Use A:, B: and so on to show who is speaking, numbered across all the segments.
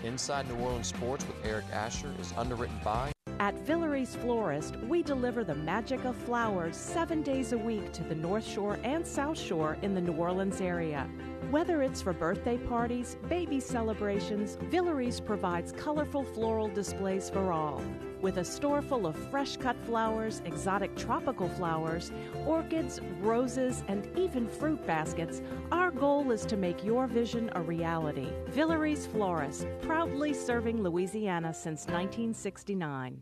A: Inside New Orleans Sports with Eric Asher is underwritten by...
B: At Villere's Florist, we deliver the magic of flowers 7 days a week to the North Shore and South Shore in the New Orleans area. Whether it's for birthday parties, baby celebrations, Villere's provides colorful floral displays for all. With a store full of fresh-cut flowers, exotic tropical flowers, orchids, roses, and even fruit baskets, our goal is to make your vision a reality. Villere's Florist, proudly serving Louisiana since 1969.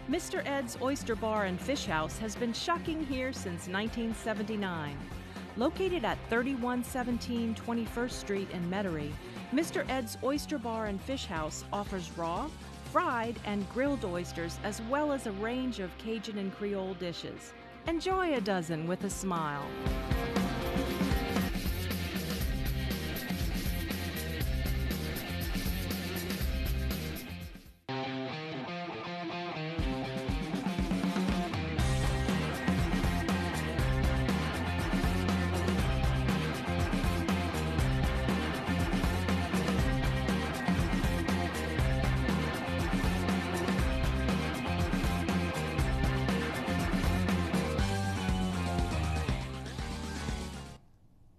B: Mr. Ed's Oyster Bar and Fish House has been shucking here since 1979. Located at 3117 21st Street in Metairie, Mr. Ed's Oyster Bar and Fish House offers raw, fried, and grilled oysters, as well as a range of Cajun and Creole dishes. Enjoy a dozen with a smile.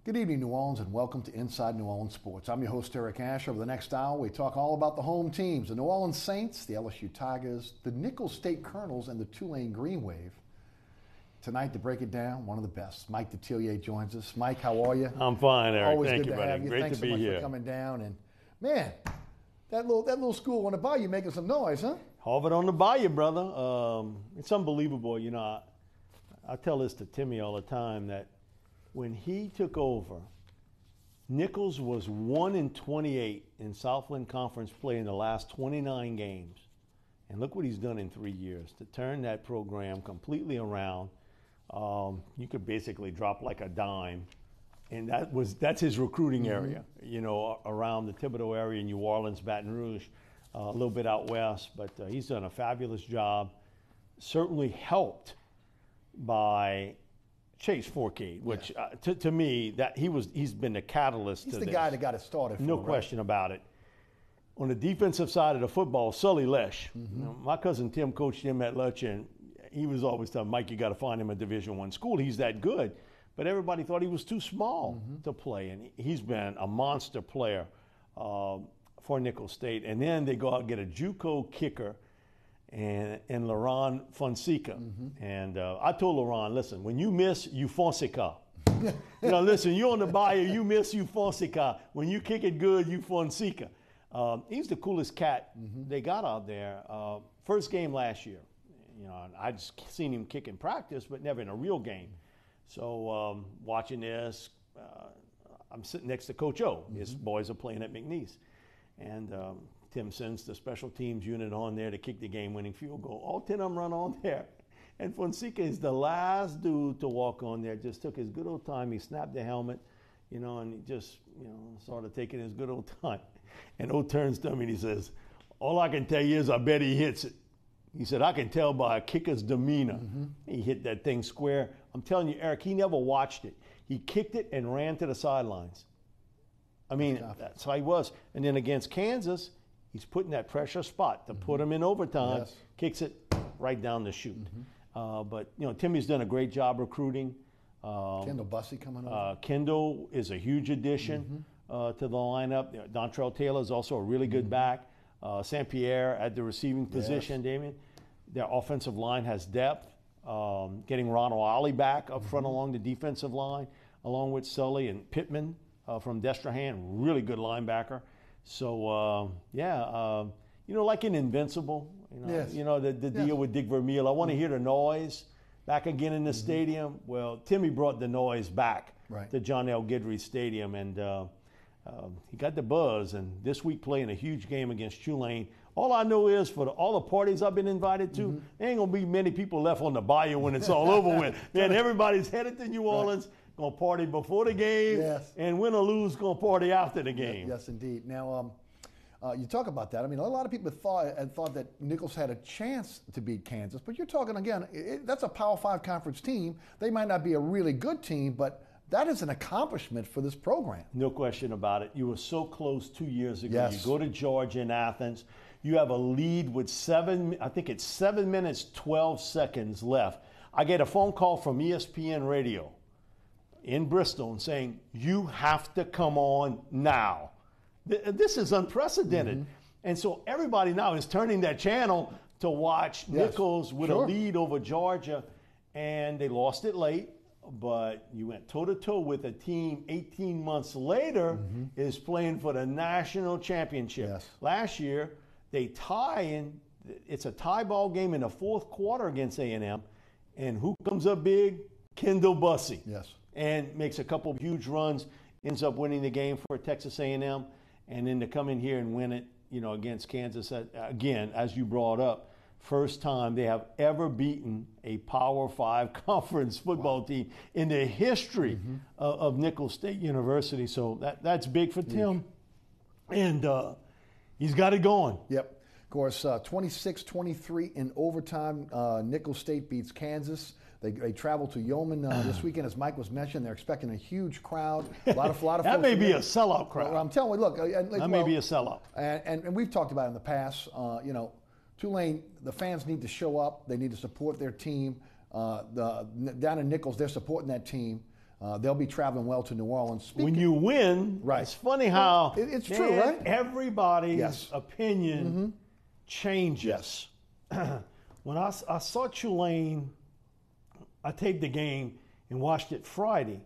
C: Good evening, New Orleans, and welcome to Inside New Orleans Sports. I'm your host, Eric Asher. Over the next hour, we talk all about the home teams, the New Orleans Saints, the LSU Tigers, the Nicholls State Colonels, and the Tulane Green Wave. Tonight, to break it down, one of the best, Mike Detillier joins us. Mike, how are you?
D: I'm fine, Eric.
C: Always
D: Thank
C: good
D: you,
C: to
D: buddy.
C: have you.
D: Great
C: Thanks
D: to be
C: so much
D: here.
C: for coming down. And man, that little school on the bayou making some noise, huh?
D: Harvard on the bayou, brother. It's unbelievable. You know, I tell this to Timmy all the time that when he took over, Nicholls was 1-28 in Southland Conference play in the last 29 games. And look what he's done in 3 years to turn that program completely around. You could basically drop like a dime. And that's his recruiting area, you know, around the Thibodaux area, New Orleans, Baton Rouge, a little bit out west. But he's done a fabulous job, certainly helped by Chase Forcade, which to me, that he's been the catalyst.
C: He's
D: to
C: the
D: this.
C: guy that got it started.
D: No question about it. On the defensive side of the football, Sully Lesh. You know, my cousin Tim coached him at Lutch, and he was always telling Mike, you got to find him a Division I school. He's that good. But everybody thought he was too small to play, and he's been a monster player for Nicholls State. And then they go out and get a JUCO kicker and Laurent Fonseca. And I told Laurent, listen, when you miss, you Fonseca. You know, listen, you're on the bayou, you miss, you Fonseca. When you kick it good, you Fonseca. He's the coolest cat they got out there. First game last year. You know, I just seen him kick in practice, but never in a real game. So watching this, I'm sitting next to Coach O. His boys are playing at McNeese. And Tim sends the special teams unit on there to kick the game-winning field goal. All 10 of them run on there. And Fonseca is the last dude to walk on there. Just took his good old time. He snapped the helmet, you know, and he just, you know, started taking his good old time. And O turns to me and he says, all I can tell you is I bet he hits it. He said, I can tell by a kicker's demeanor. He hit that thing square. I'm telling you, Eric, he never watched it. He kicked it and ran to the sidelines. I mean, that's how he was. And then against Kansas, he's put in that pressure spot to put him in overtime, kicks it right down the chute. But, you know, Timmy's done a great job recruiting.
C: Kendall Bussey coming over.
D: Kendall is a huge addition to the lineup. Dontrell Taylor is also a really good back. St. Pierre at the receiving position, Damien. Their offensive line has depth. Getting Ronald Ollie back up front along the defensive line, along with Sully and Pittman from Destrehan, really good linebacker. So, you know, like in Invincible, you know the deal with Dick Vermeil. I want to hear the noise back again in the stadium. Well, Timmy brought the noise back to John L. Guidry Stadium, and he got the buzz. And this week playing a huge game against Tulane. All I know is for all the parties I've been invited to, there ain't going to be many people left on the bayou when it's all over with. Man, everybody's headed to New Orleans, going to party before the game, and win or lose, going to party after the game.
C: Yes, indeed. Now, you talk about that. I mean, a lot of people thought that Nicholls had a chance to beat Kansas, but you're talking, again, that's a Power 5 conference team. They might not be a really good team, but That is an accomplishment for this program.
D: No question about it. You were so close 2 years ago.
C: Yes.
D: You go to Georgia in Athens. You have a lead with 7 minutes, 12 seconds left. I get a phone call from ESPN Radio in Bristol and saying, you have to come on now. This is unprecedented. And so everybody now is turning that channel to watch Nichols with a lead over Georgia. And they lost it late. But you went toe-to-toe with a team 18 months later is playing for the national championship.
C: Yes.
D: Last year, they it's a tie ball game in the fourth quarter against A&M. And who comes up big? Kendall Bussey.
C: Yes.
D: And makes a couple of huge runs, ends up winning the game for Texas A&M. And then to come in here and win it, against Kansas, again, as you brought up, first time they have ever beaten a Power 5 conference football team in the history of Nicholls State University. So that's big for Tim. And he's got it going.
C: Yep. Of course, 26-23 in overtime. Nicholls State beats Kansas. They travel to Yeoman this weekend, as Mike was mentioning. They're expecting a huge crowd. A lot of
D: that
C: folks.
D: May be a sellout crowd.
C: Well, I'm telling you, look.
D: That may be a sellout.
C: And we've talked about it in the past. Tulane, the fans need to show up. They need to support their team. Down in Nicholls, they're supporting that team. They'll be traveling well to New Orleans.
D: When you win, it's funny how
C: it's true, right?
D: Everybody's opinion changes.
C: Yes.
D: When I saw Tulane, I taped the game and watched it Friday.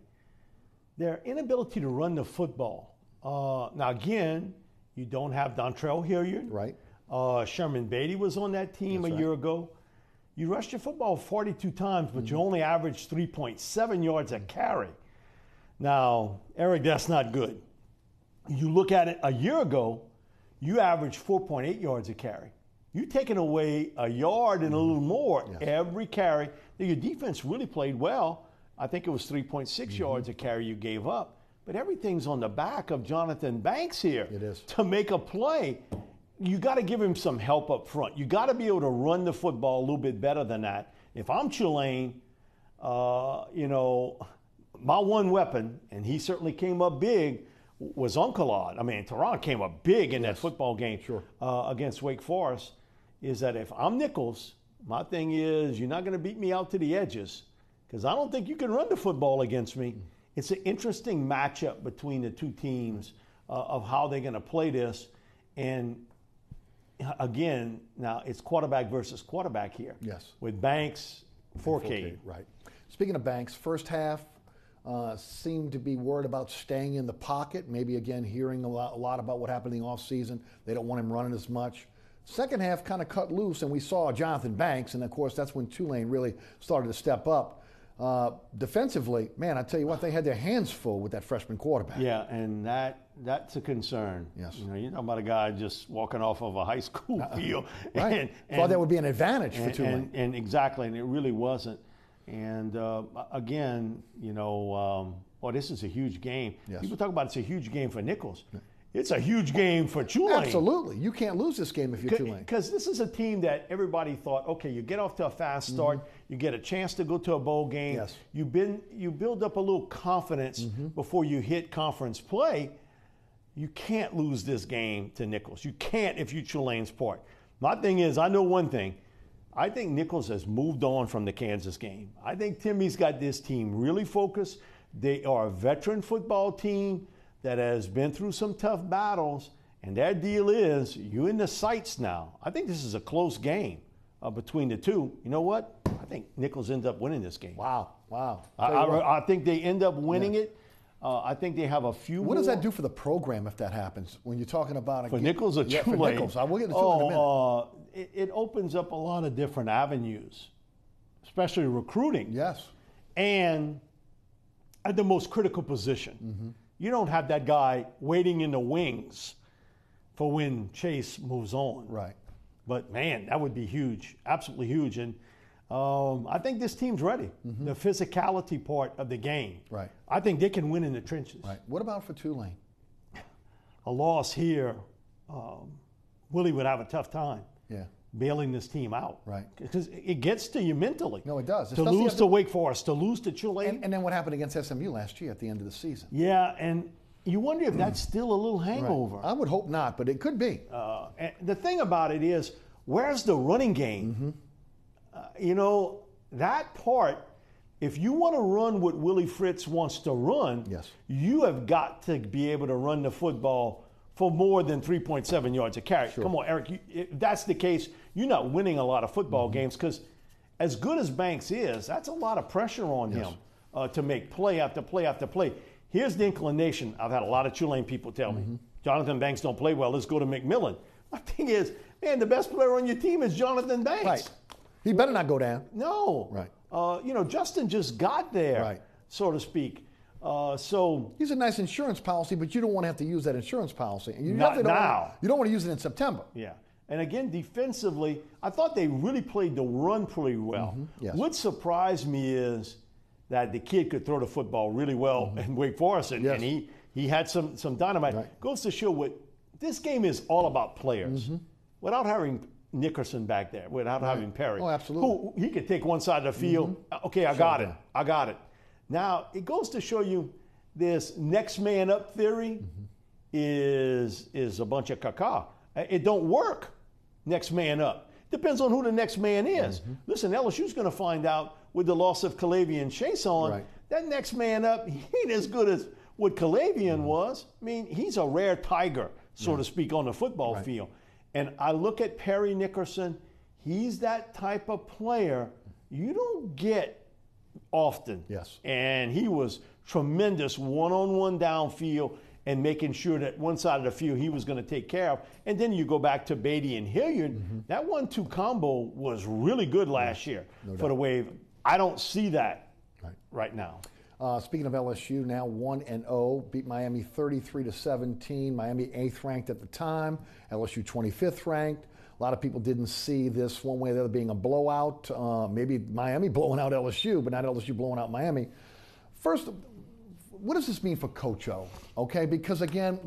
D: Their inability to run the football. Now, again, you don't have Dontrell Hilliard.
C: Right.
D: Sherman Beatty was on that team a year ago. You rushed your football 42 times, but you only averaged 3.7 yards a carry. Now, Eric, that's not good. You look at it a year ago, you averaged 4.8 yards a carry. You've taken away a yard and a little more every carry. Now, your defense really played well. I think it was 3.6 yards a carry you gave up. But everything's on the back of Jonathan Banks here.
C: It is.
D: To make a play. You got to give him some help up front. You got to be able to run the football a little bit better than that. If I'm Tulane, my one weapon, and he certainly came up big, was Unkelod. I mean, Tehran came up big in that football game against Wake Forest, is that if I'm Nicholls, my thing is you're not going to beat me out to the edges because I don't think you can run the football against me. It's an interesting matchup between the two teams of how they're going to play this. And again, now it's quarterback versus quarterback here.
C: Yes.
D: With Banks, Forcade.
C: Right. Speaking of Banks, first half seemed to be worried about staying in the pocket. Maybe, again, hearing a lot about what happened in the offseason. They don't want him running as much. Second half kind of cut loose, and we saw Jonathan Banks, and, of course, that's when Tulane really started to step up. Defensively, man, I tell you what, they had their hands full with that freshman quarterback.
D: Yeah, and that's a concern.
C: Yes.
D: You're talking about a guy just walking off of a high school field.
C: Right. Thought that would be an advantage for Tulane.
D: And exactly, and it really wasn't. And again, this is a huge game.
C: Yes.
D: People talk about it's a huge game for Nicholls. It's a huge game for Tulane.
C: Absolutely. You can't lose this game if you're Tulane.
D: Because this is a team that everybody thought, okay, you get off to a fast start, you get a chance to go to a bowl game,
C: Yes.
D: you build up a little confidence before you hit conference play. You can't lose this game to Nicholls. You can't if you're Tulane's part. My thing is, I know one thing. I think Nicholls has moved on from the Kansas game. I think Timmy's got this team really focused. They are a veteran football team that has been through some tough battles, and their deal is you're in the sights now. I think this is a close game between the two. You know what? I think Nicholls ends up winning this game.
C: Wow.
D: I think they end up winning it. I think they have a few
C: What does that do for the program if that happens? When you're talking about
D: for Nicholls or Tulane?
C: For Nicholls. I will get to Tulane in a minute.
D: It opens up a lot of different avenues, especially recruiting.
C: Yes.
D: And at the most critical position. You don't have that guy waiting in the wings for when Chase moves on.
C: Right.
D: But, man, that would be huge, absolutely huge. And I think this team's ready. The physicality part of the game.
C: Right.
D: I think they can win in the trenches.
C: Right. What about for Tulane?
D: A loss here, Willie would have a tough time.
C: Yeah.
D: bailing this team out.
C: Right.
D: Because it gets to you mentally.
C: No, it does.
D: To lose to Wake Forest, to lose to Tulane.
C: And then what happened against SMU last year at the end of the season?
D: Yeah, and you wonder if that's still a little hangover.
C: Right. I would hope not, but it could be.
D: And the thing about it is, where's the running game? That part, if you want to run what Willie Fritz wants to run,
C: yes,
D: you have got to be able to run the football for more than 3.7 yards a carry.
C: Sure.
D: Come on, Eric. If that's the case, you're not winning a lot of football games, because as good as Banks is, that's a lot of pressure on him to make play after play after play. Here's the inclination. I've had a lot of Tulane people tell me, Jonathan Banks don't play well, let's go to McMillan. My thing is, man, the best player on your team is Jonathan Banks.
C: Right. He better not go down.
D: No.
C: Right.
D: Justin just got there,
C: right,
D: so to speak. So
C: he's a nice insurance policy, but you don't want to have to use that insurance policy. And you
D: not now.
C: You don't want to use it in September.
D: Yeah. And again, defensively, I thought they really played the run pretty well.
C: Yes.
D: What surprised me is that the kid could throw the football really well in Wake Forest, and he had some dynamite. Right. Goes to show what this game is all about players. Without having Nickerson back there, without having Perry.
C: Oh, absolutely.
D: Who he could take one side of the field. Okay, I got it. Now, it goes to show you this next man up theory is a bunch of caca. It don't work, next man up. Depends on who the next man is. Listen, LSU's going to find out with the loss of Calavian Chason.
C: Right.
D: That next man up, he ain't as good as what Calavian was. I mean, he's a rare tiger, so to speak, on the football field. And I look at Perry Nickerson, he's that type of player you don't get often.
C: Yes.
D: And he was tremendous one-on-one downfield and making sure that one side of the field he was going to take care of. And then you go back to Beatty and Hilliard. That 1-2 combo was really good last year for the Wave. I don't see that right now.
C: Speaking of LSU, now 1-0, beat Miami 33-17. Miami 8th ranked at the time, LSU 25th ranked. A lot of people didn't see this one way or the other being a blowout. Maybe Miami blowing out LSU, but not LSU blowing out Miami. First, what does this mean for Coach O? Okay, because again,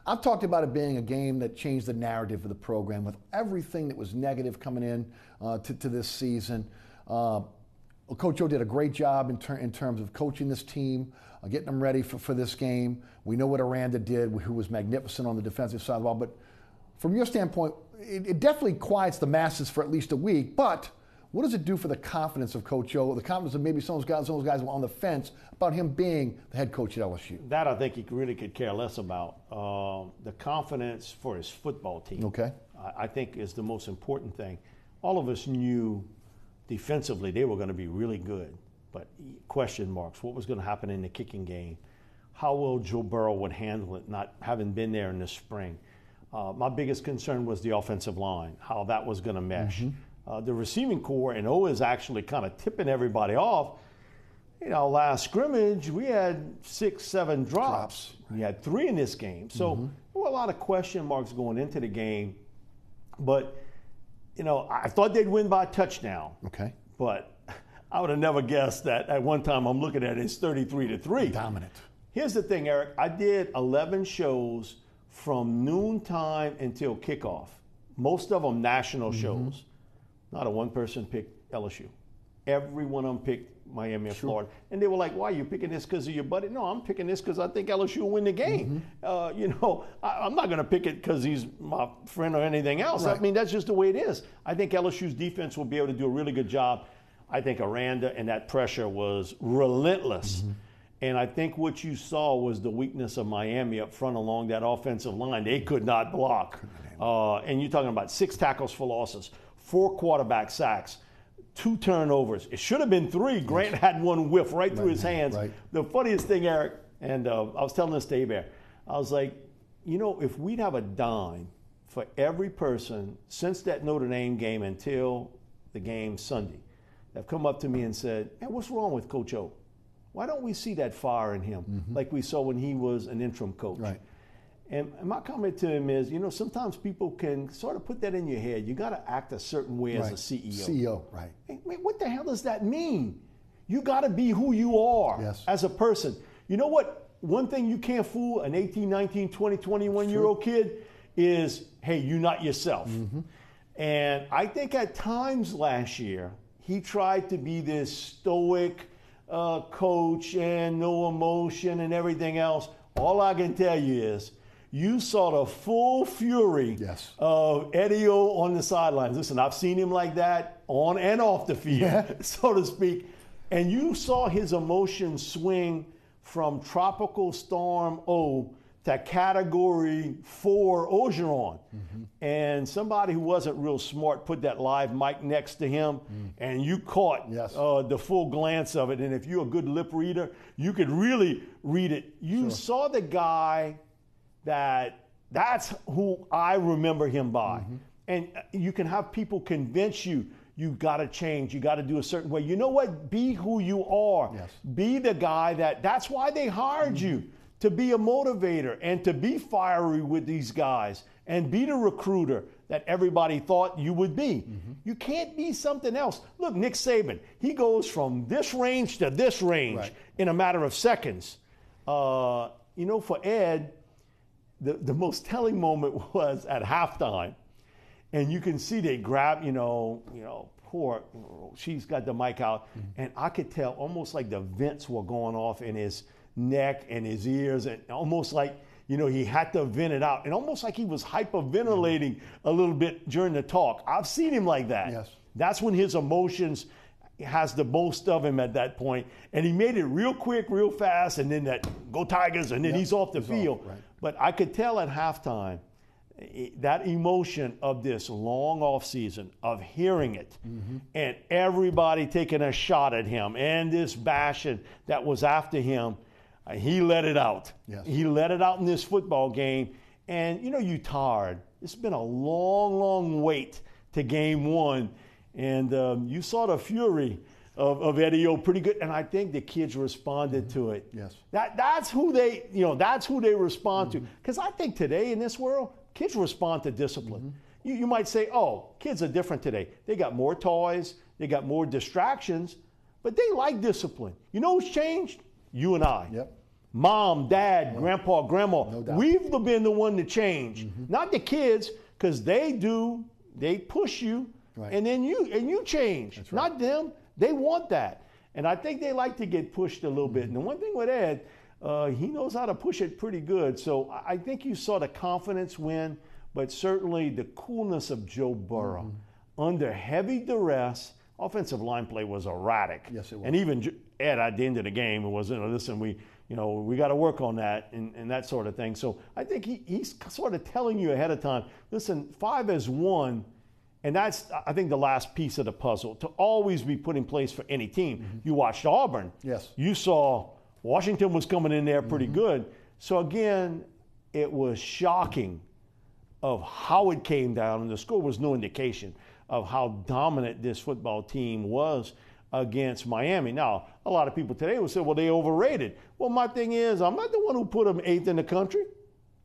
C: I've talked about it being a game that changed the narrative of the program with everything that was negative coming in to this season. Coach O did a great job in terms of coaching this team, getting them ready for this game. We know what Aranda did, who was magnificent on the defensive side of the ball. But from your standpoint, it definitely quiets the masses for at least a week. But what does it do for the confidence of Coach O, the confidence of maybe some of those guys on the fence about him being the head coach at LSU?
D: That I think he really could care less about. The confidence for his football team, I think, is the most important thing. All of us knew defensively they were going to be really good, but question marks. What was going to happen in the kicking game? How well Joe Burrow would handle it, not having been there in the spring. My biggest concern was the offensive line, how that was going to mesh. The receiving core, and O is actually kind of tipping everybody off. Last scrimmage, we had 6-7 drops. We had 3 in this game. So there were a lot of question marks going into the game. But, I thought they'd win by a touchdown.
C: Okay.
D: But I would have never guessed that at one time I'm looking at it, it's 33-3.
C: Dominant.
D: Here's the thing, Eric. I did 11 shows from noontime until kickoff. Most of them national shows. Not a one person picked LSU. Every one of them picked Miami or Florida. And they were like, why are you picking this because of your buddy? No, I'm picking this because I think LSU will win the game. I'm not going to pick it because he's my friend or anything else.
C: Right.
D: I mean, that's just the way it is. I think LSU's defense will be able to do a really good job. I think Aranda and that pressure was relentless. And I think what you saw was the weakness of Miami up front along that offensive line. They could not block. And you're talking about 6 tackles for losses, 4 quarterback sacks, 2 turnovers. It should have been 3. Grant had one whiff right through his hands. The funniest thing, Eric, and I was telling this to Avery, I was like, if we'd have a dime for every person since that Notre Dame game until the game Sunday that have come up to me and said, hey, what's wrong with Coach O? Why don't we see that fire in him like we saw when he was an interim coach? And my comment to him is, sometimes people can sort of put that in your head. You got to act a certain way as a CEO. Hey, what the hell does that mean? You got to be who you are as a person. You know what? One thing you can't fool an 18, 19, 20, 21-year-old kid is, hey, you're not yourself. And I think at times last year, he tried to be this stoic coach and no emotion and everything else. All I can tell you is you saw the full fury of Eddie O on the sidelines. Listen, I've seen him like that on and off the field, so to speak. And you saw his emotions swing from Tropical Storm O to Category 4 Ogeron. And somebody who wasn't real smart put that live mic next to him, and you caught the full glance of it. And if you're a good lip reader, you could really read it. You saw the guy that's who I remember him by. And you can have people convince you, you got to change, you got to do a certain way. You know what? Be who you are. Be the guy that's why they hired you, to be a motivator and to be fiery with these guys and be the recruiter that everybody thought you would be. You can't be something else. Look, Nick Saban, he goes from this range to this range in a matter of seconds. You know, for Ed, the most telling moment was at halftime. And you can see they grab, poor, she's got the mic out. And I could tell almost like the vents were going off in his neck and his ears, and almost like, he had to vent it out, and almost like he was hyperventilating a little bit during the talk. I've seen him like that. That's when his emotions has the most of him at that point, and he made it real quick, real fast, and then that go Tigers, and then he's off the field. But I could tell at halftime that emotion of this long off season, of hearing it, and everybody taking a shot at him, and this bashing that was after him. He let it out. He let it out in this football game. And, you tired. It's been a long, long wait to game one. And you saw the fury of Eddie O pretty good. And I think the kids responded to it. That's who they, that's who they respond to. Because I think today in this world, kids respond to discipline. You might say, oh, kids are different today. They got more toys. They got more distractions. But they like discipline. You know who's changed? You and I. Mom, dad, grandpa, grandma. We've been the one to change. Not the kids, because they push you, and then you change. Not them. They want that. And I think they like to get pushed a little bit. And the one thing with Ed, he knows how to push it pretty good. So I think you saw the confidence win, but certainly the coolness of Joe Burrow. Under heavy duress, offensive line play was erratic. It was. And even Ed at the end of the game was, listen, we got to work on that and that sort of thing. So I think he's sort of telling you ahead of time, listen, 5 as 1, and that's, I think, the last piece of the puzzle, to always be put in place for any team. You watched Auburn. You saw Washington was coming in there pretty good. So again, it was shocking of how it came down, and the score was no indication of how dominant this football team was against Miami. Now, a lot of people today will say, well, they overrated. Well, my thing is, I'm not the one who put them 8th in the country.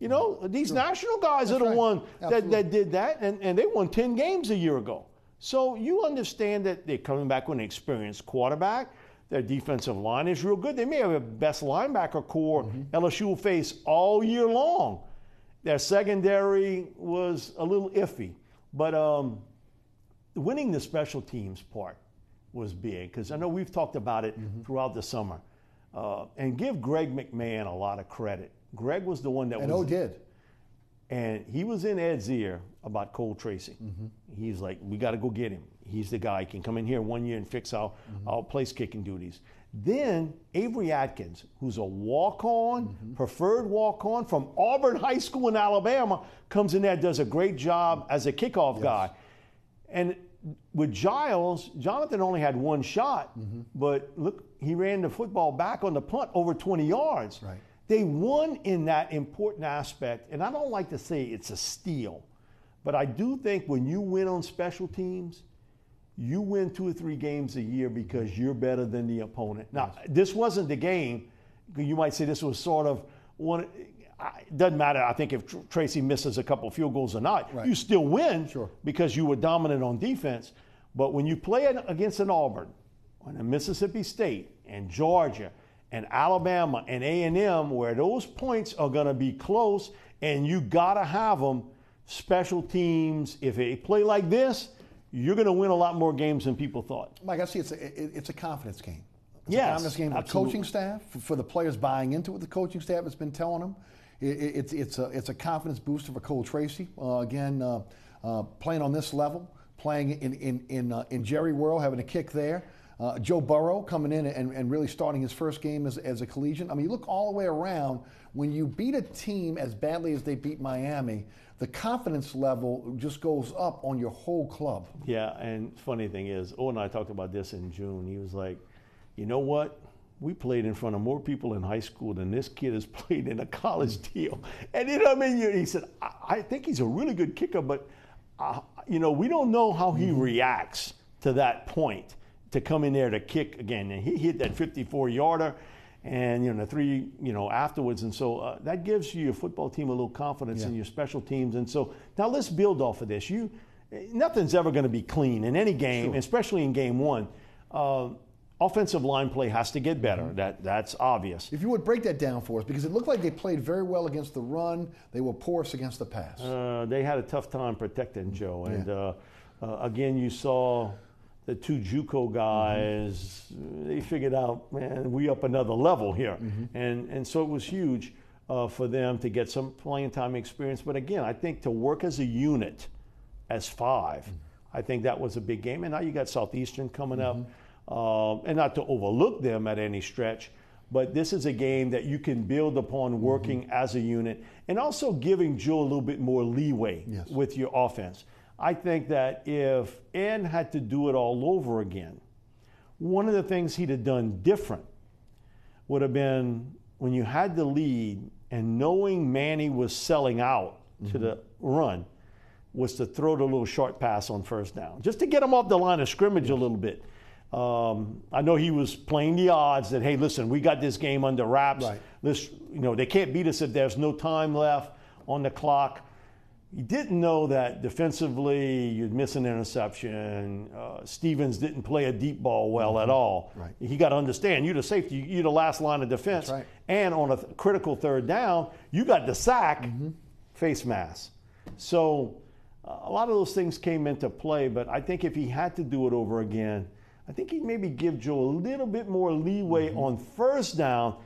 D: These national guys are the one that did that, and they won 10 games a year ago. So you understand that they're coming back with an experienced quarterback. Their defensive line is real good. They may have the best linebacker core LSU will face all year long. Their secondary was a little iffy. But winning the special teams part was big, because I know we've talked about it throughout the summer. And give Greg McMahon a lot of credit. Greg was the one that
C: did.
D: And he was in Ed's ear about Cole Tracy. He's like, we got to go get him. He's the guy. He can come in here 1 year and fix our place kicking duties. Then Avery Atkins, who's a walk-on, preferred walk-on from Auburn High School in Alabama, comes in there, does a great job as a kickoff guy. And with Giles, Jonathan only had one shot, but look, he ran the football back on the punt over 20 yards. They won in that important aspect, and I don't like to say it's a steal, but I do think when you win on special teams, you win 2 or 3 games a year because you're better than the opponent. Now, this wasn't the game. You might say this was sort of one. It doesn't matter, I think, if Tracy misses a couple field goals or not. You still win because you were dominant on defense. But when you play against an Auburn, and a Mississippi State, and Georgia, and Alabama, and A&M, where those points are going to be close, and you got to have them special teams, if they play like this, you're going to win a lot more games than people thought.
C: Mike, I see it's a confidence game. It's
D: Yes,
C: a confidence game for the
D: absolutely.
C: coaching staff, for the players buying into what the coaching staff has been telling them. It's a confidence booster for Cole Tracy. Playing on this level, playing in Jerry World, having a kick there. Joe Burrow coming in and really starting his first game as a collegian. I mean, you look all the way around. When you beat a team as badly as they beat Miami, the confidence level just goes up on your whole club.
D: Yeah, and funny thing is, Owen and I talked about this in June. He was like, you know what? We played in front of more people in high school than this kid has played in a college deal. And you know what I mean? He said, I think he's a really good kicker, but we don't know how he reacts to that point to come in there to kick again. And he hit that 54-yarder and, the three, afterwards. And so that gives your football team a little confidence in your special teams. And so now let's build off of this. Nothing's ever going to be clean in any game, especially in game one. Offensive line play has to get better. That's obvious.
C: If you would break that down for us, because it looked like they played very well against the run. They were porous against the pass.
D: They had a tough time protecting Joe. And again, you saw the two JUCO guys. They figured out, man, we up another level here. And so it was huge for them to get some playing time experience. But again, I think to work as a unit, as five, I think that was a big game. And now you got Southeastern coming up. And not to overlook them at any stretch, but this is a game that you can build upon working as a unit and also giving Joe a little bit more leeway with your offense. I think that if Ed had to do it all over again, one of the things he'd have done different would have been when you had the lead and knowing Manny was selling out to the run, was to throw the little short pass on first down, just to get him off the line of scrimmage a little bit. I know he was playing the odds that, hey, listen, we got this game under wraps. Let's, they can't beat us if there's no time left on the clock. He didn't know that defensively you'd miss an interception. Stevens didn't play a deep ball well at all. He got to understand, you're the safety, you're the last line of defense. And on a critical third down, you got the sack, face mask. So a lot of those things came into play, but I think if he had to do it over again, I think he'd maybe give Joe a little bit more leeway on first down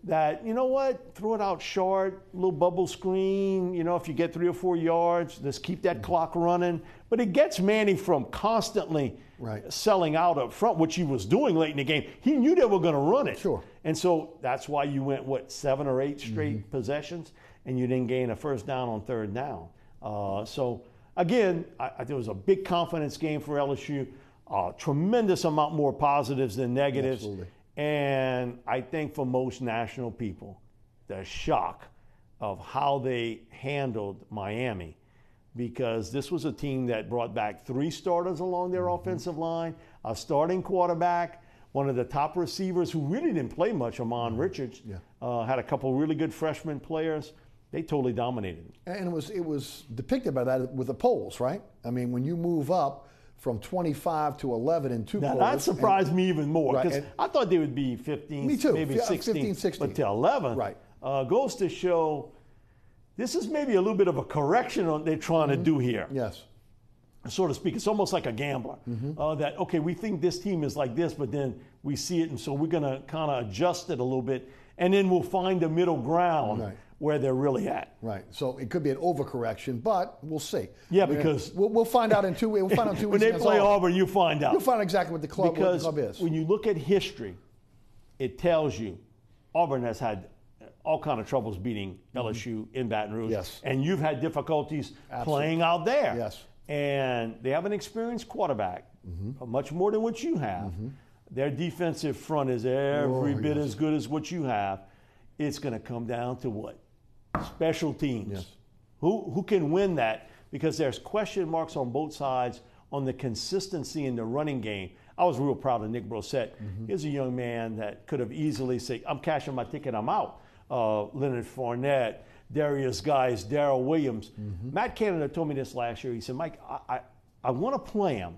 D: that, you know what, throw it out short, little bubble screen, if you get 3 or 4 yards, let's keep that clock running. But it gets Manny from constantly selling out up front, which he was doing late in the game. He knew they were going to run it. And so that's why you went, 7 or 8 straight possessions, and you didn't gain a first down on third down. So, again, I think it was a big confidence game for LSU. Tremendous amount more positives than negatives. And I think for most national people, the shock of how they handled Miami, because this was a team that brought back 3 starters along their offensive line, a starting quarterback, one of the top receivers who really didn't play much, Amon Richards, had a couple really good freshman players. They totally dominated.
C: And it was depicted by that with the polls, right? I mean, when you move up from 25 to 11 in 2 quarters.
D: That surprised me even more, because I thought they would be 15,
C: me too,
D: maybe 16,
C: 15, 16.
D: But to 11 goes to show this is maybe a little bit of a correction on they're trying to do here. So to speak. It's almost like a gambler. That, okay, we think this team is like this, but then we see it, and so we're going to kind of adjust it a little bit, and then we'll find a middle ground where they're really at.
C: So it could be an overcorrection, but we'll see.
D: Because
C: we'll find out in 2 weeks. We'll find out in 2 weeks.
D: When they play Auburn, you find out.
C: You'll find out exactly what the club is.
D: Because when you look at history, it tells you Auburn has had all kind of troubles beating LSU in Baton Rouge. And you've had difficulties playing out there. And they have an experienced quarterback, much more than what you have. Their defensive front is every bit as good as what you have. It's going to come down to what? Special teams. Who can win that? Because there's question marks on both sides on the consistency in the running game. I was real proud of Nick Brossette. Here's a young man that could have easily said, I'm cashing my ticket, I'm out. Leonard Fournette, Darius Guice, Darrell Williams. Matt Canada told me this last year. He said, Mike, I want to play him,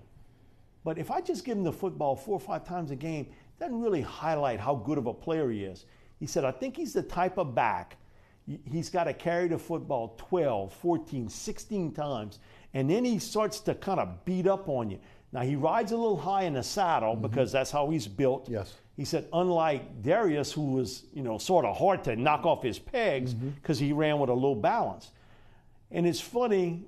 D: but if I just give him the football 4 or 5 times a game, it doesn't really highlight how good of a player he is. He said, I think he's the type of back He's got to carry the football 12, 14, 16 times, and then he starts to kind of beat up on you. Now, he rides a little high in the saddle because that's how he's built.
C: Yes.
D: He said, unlike Darius, who was, sort of hard to knock off his pegs because he ran with a low balance. And it's funny,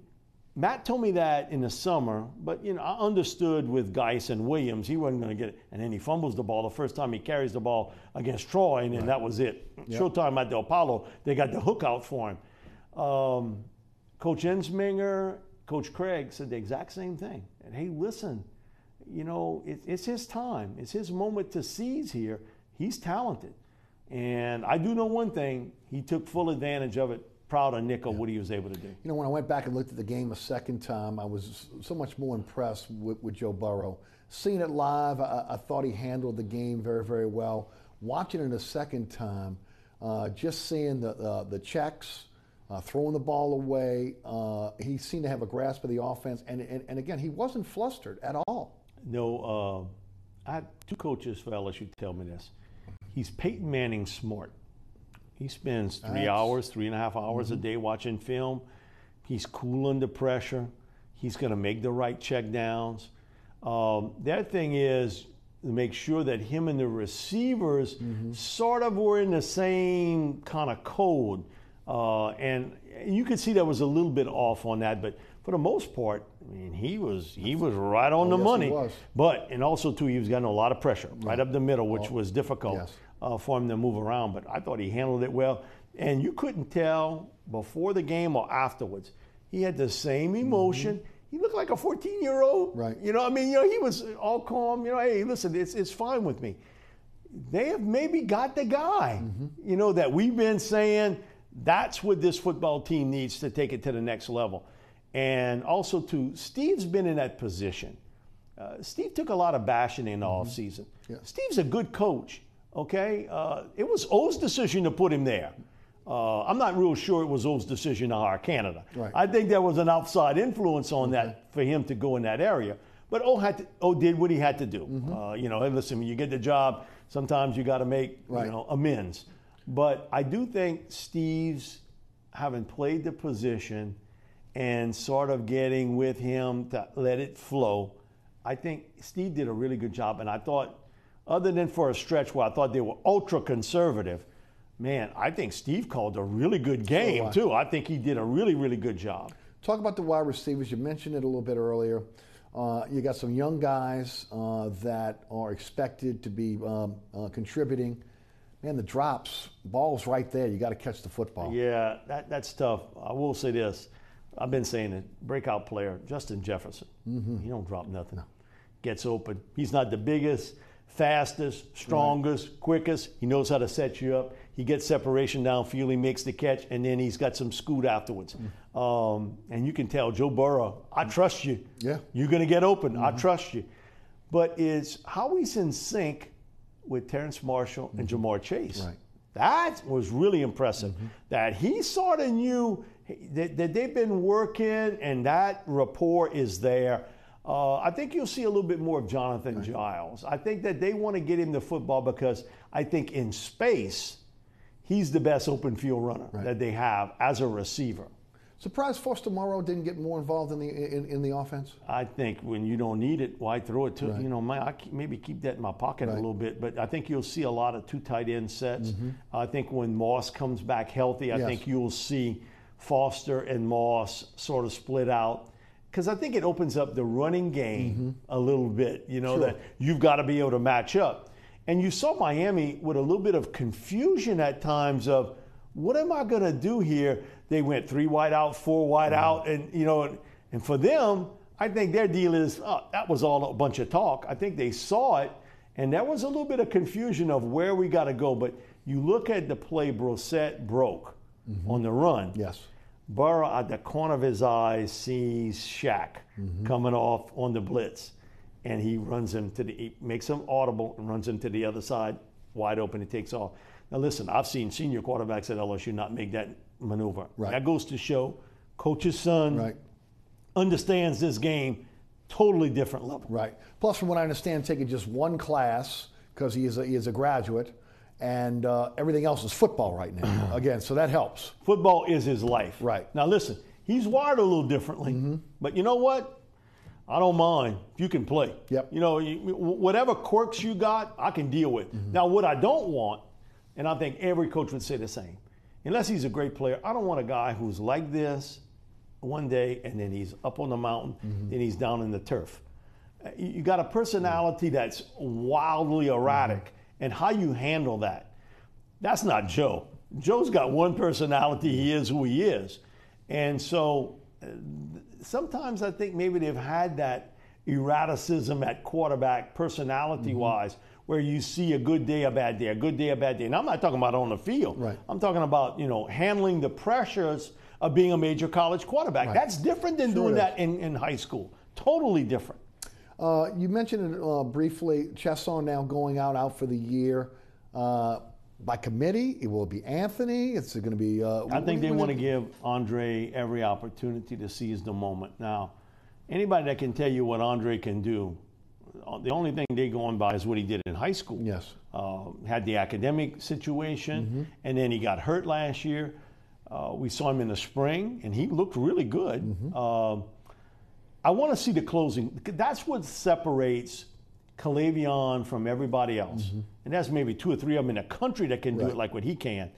D: Matt told me that in the summer, but, I understood with Geis and Williams, he wasn't going to get it. And then he fumbles the ball the first time he carries the ball against Troy, and then that was it. Yep. Showtime at the Apollo, they got the hook out for him. Coach Ensminger, Coach Craig said the exact same thing. And hey, listen, it's his time. It's his moment to seize here. He's talented. And I do know one thing. He took full advantage of it. Proud of Nick of what he was able to do.
C: When I went back and looked at the game a second time, I was so much more impressed with Joe Burrow. Seeing it live, I thought he handled the game very, very well. Watching it a second time, just seeing the checks, throwing the ball away, he seemed to have a grasp of the offense. And again, he wasn't flustered at all.
D: No, I had two coaches for LSU tell me this. He's Peyton Manning smart. He spends 3.5 hours a day watching film. He's cool under pressure. He's going to make the right check downs. The other thing is to make sure that him and the receivers sort of were in the same kind of code. And you could see that was a little bit off on that, but for the most part, he was right on the money. He was. But, and also too, he was getting a lot of pressure right up the middle, which was difficult for him to move around. But I thought he handled it well. And you couldn't tell before the game or afterwards. He had the same emotion. He looked like a 14-year-old.
C: Right.
D: He was all calm. Hey, listen, it's fine with me. They have maybe got the guy, that we've been saying that's what this football team needs to take it to the next level. And also, too, Steve's been in that position. Steve took a lot of bashing in the offseason. Yeah. Steve's a good coach, okay? It was O's decision to put him there. I'm not real sure it was O's decision to hire Canada.
C: Right.
D: I think there was an outside influence on that for him to go in that area. But O did what he had to do. Hey, listen, when you get the job, sometimes you got to make amends. But I do think Steve's having played the position and sort of getting with him to let it flow. I think Steve did a really good job. And I thought, other than for a stretch where I thought they were ultra conservative, man, I think Steve called a really good game, too. I think he did a really, really good job.
C: Talk about the wide receivers. You mentioned it a little bit earlier. You got some young guys that are expected to be contributing. Man, the drops, ball's right there. You got to catch the football.
D: Yeah, that's tough. I will say this. I've been saying it. Breakout player, Justin Jefferson. He don't drop nothing. No. Gets open. He's not the biggest, fastest, strongest, quickest. He knows how to set you up. He gets separation downfield. He makes the catch, and then he's got some scoot afterwards. And you can tell Joe Burrow, I trust you.
C: Yeah.
D: You're going to get open. I trust you. But it's how he's in sync with Terrence Marshall and Jamar Chase. Right. That was really impressive. That he sort of knew that they've been working and that rapport is there. I think you'll see a little bit more of Jonathan Giles. I think that they want to get him the football because I think in space, he's the best open field runner that they have as a receiver.
C: Surprised Foster Moreau didn't get more involved in the offense?
D: I think when you don't need it, why throw it to, I maybe keep that in my pocket a little bit, but I think you'll see a lot of two tight end sets. I think when Moss comes back healthy, I think you'll see Foster and Moss sort of split out. Because I think it opens up the running game a little bit, that you've got to be able to match up. And you saw Miami with a little bit of confusion at times of, what am I going to do here? They went 3 wide out, 4 wide out. And, and for them, I think their deal is, that was all a bunch of talk. I think they saw it, and there was a little bit of confusion of where we got to go. But you look at the play Brissett broke on the run.
C: Yes.
D: Burrow, at the corner of his eye, sees Shaq coming off on the blitz, and he runs him he makes him audible and runs him to the other side, wide open. He takes off. Now listen, I've seen senior quarterbacks at LSU not make that maneuver. Right. That goes to show coach's son understands this game, totally different level.
C: Right. Plus, from what I understand, taking just one class because he is a graduate. and everything else is football right now. Again, so that helps.
D: Football is his life.
C: Right.
D: Now listen, he's wired a little differently, but you know what? I don't mind if you can play.
C: Yep.
D: You know, whatever quirks you got, I can deal with. Now, what I don't want, and I think every coach would say the same, unless he's a great player, I don't want a guy who's like this one day and then he's up on the mountain, then he's down in the turf. You got a personality that's wildly erratic, and how you handle that, that's not Joe. Joe's got one personality. He is who he is. And so sometimes I think maybe they've had that erraticism at quarterback personality-wise, where you see a good day, a bad day, a good day, a bad day. And I'm not talking about on the field.
C: Right.
D: I'm talking about, you know, handling the pressures of being a major college quarterback.
C: Right.
D: That's different than doing that in high school. Totally different.
C: You mentioned it briefly, Chesson now going out for the year. By committee, it will be Anthony. It's going to be.
D: I think they want to give Andre every opportunity to seize the moment. Now, anybody that can tell you what Andre can do, the only thing they go on by is what he did in high school.
C: Yes.
D: Had the academic situation, and then he got hurt last year. We saw him in the spring, and he looked really good. I want to see the closing. That's what separates Calavion from everybody else. And that's maybe 2 or 3 of them in the country that can do it like what he can.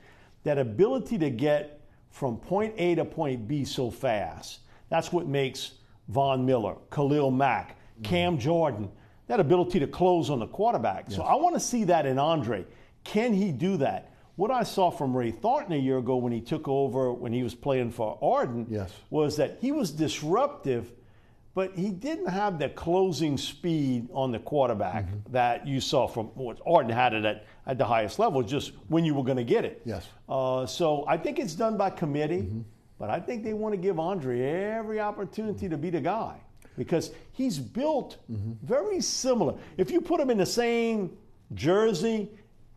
D: That ability to get from point A to point B so fast. That's what makes Von Miller, Khalil Mack, Cam Jordan, that ability to close on the quarterback. Yes. So I want to see that in Andre. Can he do that? What I saw from Ray Thornton a year ago when he took over, when he was playing for Arden, was that he was disruptive, but he didn't have the closing speed on the quarterback that you saw from what Arden had it at the highest level, just when you were going to get it.
C: Yes.
D: So I think it's done by committee, but I think they want to give Andre every opportunity to be the guy because he's built very similar. If you put him in the same jersey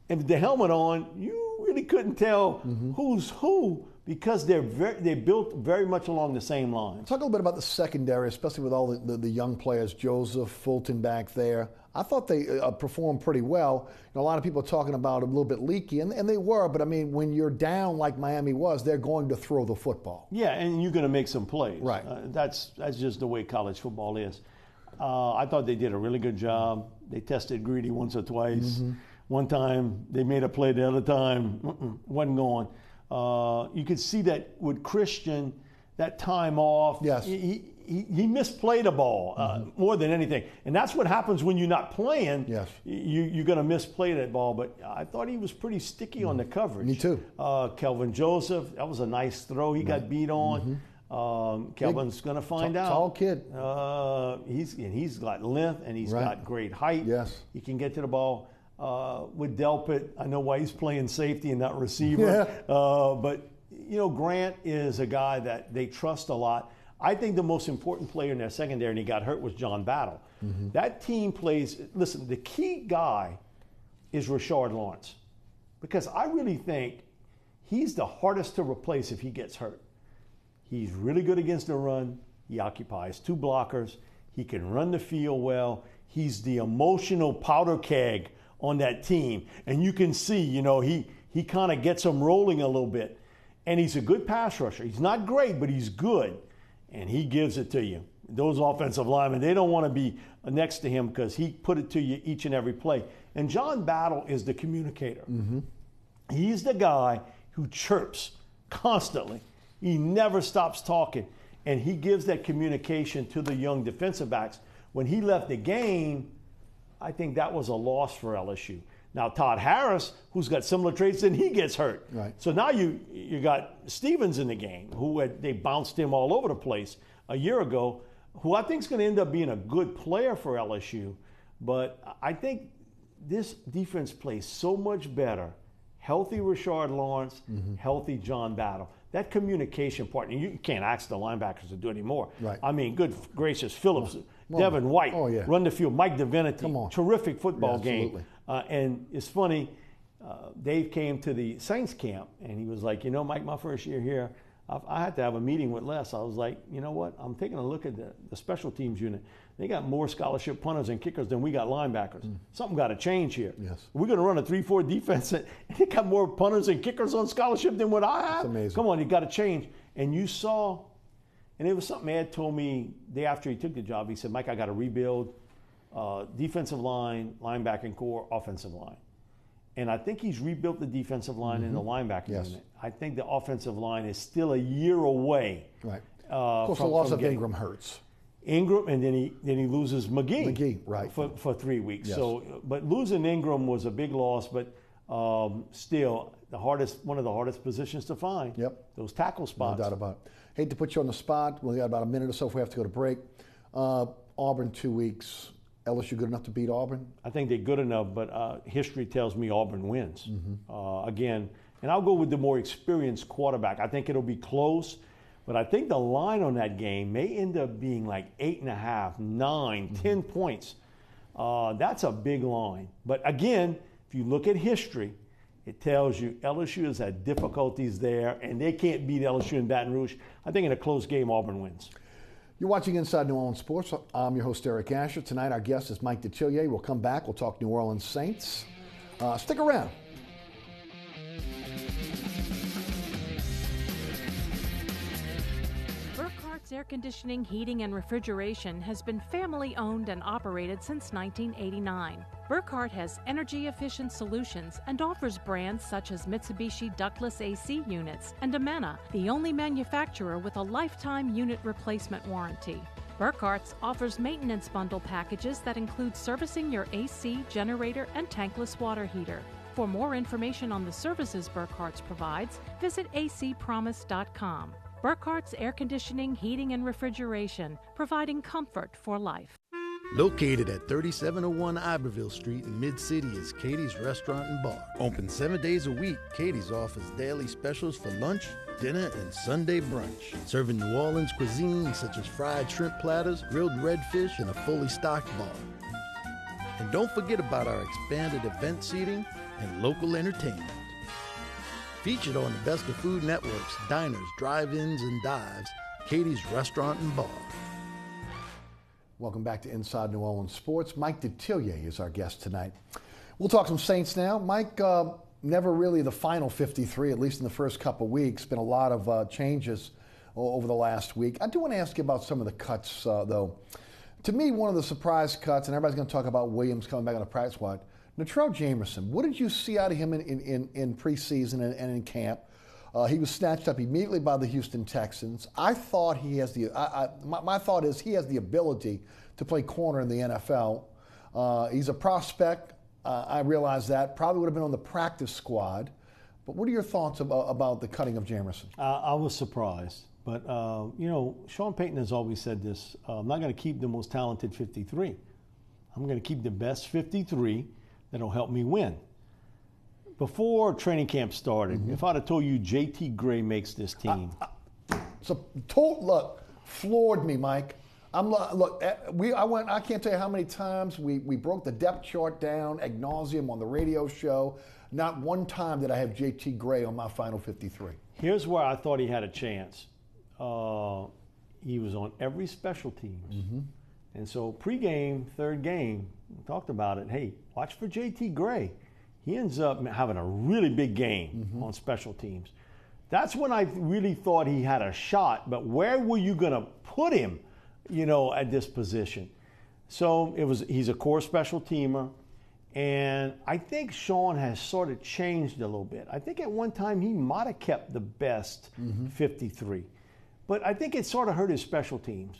D: and the helmet on, you really couldn't tell who's who, because they're built very much along the same lines.
C: Talk a little bit about the secondary, especially with all the young players, Joseph, Fulton back there. I thought they performed pretty well. You know, a lot of people are talking about a little bit leaky, and they were, but I mean, when you're down like Miami was, they're going to throw the football.
D: Yeah, and you're going to make some plays.
C: Right.
D: That's just the way college football is. I thought they did a really good job. They tested Greedy once or twice. One time they made a play, the other time wasn't going. You could see that with Christian, that time off, he misplayed a ball more than anything. And that's what happens when you're not playing. Yes. You're going to misplay that ball. But I thought he was pretty sticky on the coverage.
C: Me too.
D: Kelvin Joseph, that was a nice throw. He got beat on. Kelvin's going to find out.
C: Tall kid.
D: He's got length and he's got great height.
C: Yes.
D: He can get to the ball. With Delpit, I know why he's playing safety and not receiver. But, you know, Grant is a guy that they trust a lot. I think the most important player in their secondary, and he got hurt, was John Battle. That team plays, listen, the key guy is Rashard Lawrence, because I really think he's the hardest to replace if he gets hurt. He's really good against the run. He occupies 2 blockers. He can run the field well. He's the emotional powder keg on that team. And you can see, you know, he kind of gets them rolling a little bit. And he's a good pass rusher. He's not great, but he's good. And he gives it to you. Those offensive linemen, they don't want to be next to him because he put it to you each and every play. And John Battle is the communicator. He's the guy who chirps constantly. He never stops talking. And he gives that communication to the young defensive backs. When he left the game, I think that was a loss for LSU. Now, Todd Harris, who's got similar traits, then he gets hurt. Right. So now you got Stevens in the game, they bounced him all over the place a year ago, who I think is going to end up being a good player for LSU. But I think this defense plays so much better. Healthy Rashard Lawrence, healthy John Battle. That communication part, and you can't ask the linebackers to do anymore. Right. I mean, good gracious, Phillips, Devin White, run the field, Mike Divinity, terrific football game. And it's funny, Dave came to the Saints camp, and he was like, you know, Mike, my first year here, I had to have a meeting with Les. I was like, you know what? I'm taking a look at the special teams unit. They got more scholarship punters and kickers than we got linebackers. Something got to change here.
C: Yes.
D: We're going to run a 3-4 defense, and they got more punters and kickers on scholarship than what I have.
C: That's amazing.
D: Come on, you got to change. And you saw, and it was something Ed told me the day after he took the job. He said, Mike, I got to rebuild defensive line, linebacking core, offensive line. And I think he's rebuilt the defensive line and the linebacking unit. I think the offensive line is still a year away.
C: Right. Of course, the loss of Ingram hurts.
D: Ingram, and then he loses McGee.
C: McGee, right.
D: For 3 weeks.
C: Yes.
D: So, but losing Ingram was a big loss, but still one of the hardest positions to find.
C: Yep.
D: Those tackle spots.
C: No doubt about it. Hate to put you on the spot. We got about a minute or so if we have to go to break. Auburn 2 weeks. LSU good enough to beat Auburn?
D: I think they're good enough, but history tells me Auburn wins. Again, and I'll go with the more experienced quarterback. I think it'll be close, but I think the line on that game may end up being like 8.5, 9, 10 points. That's a big line. But again, if you look at history, it tells you LSU has had difficulties there, and they can't beat LSU in Baton Rouge. I think in a close game, Auburn wins.
C: You're watching Inside New Orleans Sports. I'm your host, Eric Asher. Tonight, our guest is Mike Detillier. We'll come back. We'll talk New Orleans Saints. Stick around.
B: Burkhart's Air Conditioning, Heating, and Refrigeration has been family-owned and operated since 1989. Burkhardt has energy-efficient solutions and offers brands such as Mitsubishi ductless AC units and Amana, the only manufacturer with a lifetime unit replacement warranty. Burkhardt's offers maintenance bundle packages that include servicing your AC, generator, and tankless water heater. For more information on the services Burkhardt's provides, visit acpromise.com. Burkhardt's Air Conditioning, Heating, and Refrigeration, providing comfort for life.
E: Located at 3701 Iberville Street in Mid-City is Katie's Restaurant and Bar. Open 7 days a week, Katie's offers daily specials for lunch, dinner, and Sunday brunch. Serving New Orleans cuisine such as fried shrimp platters, grilled redfish, and a fully stocked bar. And don't forget about our expanded event seating and local entertainment. Featured on the Best of Food Network's diners, drive-ins, and dives, Katie's Restaurant and Bar.
C: Welcome back to Inside New Orleans Sports. Mike Detillier is our guest tonight. We'll talk some Saints now. Mike, never really the final 53, at least in the first couple of weeks. Been a lot of changes over the last week. I do want to ask you about some of the cuts, though. To me, one of the surprise cuts, and everybody's going to talk about Williams coming back on the practice squad, Natrone Jameson. What did you see out of him in preseason and in camp? He was snatched up immediately by the Houston Texans. I thought he has my thought is he has the ability to play corner in the NFL. He's a prospect. I realize that. Probably would have been on the practice squad. But what are your thoughts about the cutting of Jamerson?
D: I was surprised. But, Sean Payton has always said this. I'm not going to keep the most talented 53. I'm going to keep the best 53 that'll help me win. Before training camp started, if I'd have told you JT Gray makes this team.
C: Look, floored me, Mike. I can't tell you how many times we broke the depth chart down ad nauseum on the radio show. Not one time did I have JT Gray on my final 53.
D: Here's where I thought he had a chance. He was on every special teams. And so pregame, third game, we talked about it. Hey, watch for JT Gray. He ends up having a really big game on special teams. That's when I really thought he had a shot, but where were you going to put him, at this position? So he's a core special teamer, and I think Sean has sort of changed a little bit. I think at one time he might have kept the best 53, but I think it sort of hurt his special teams.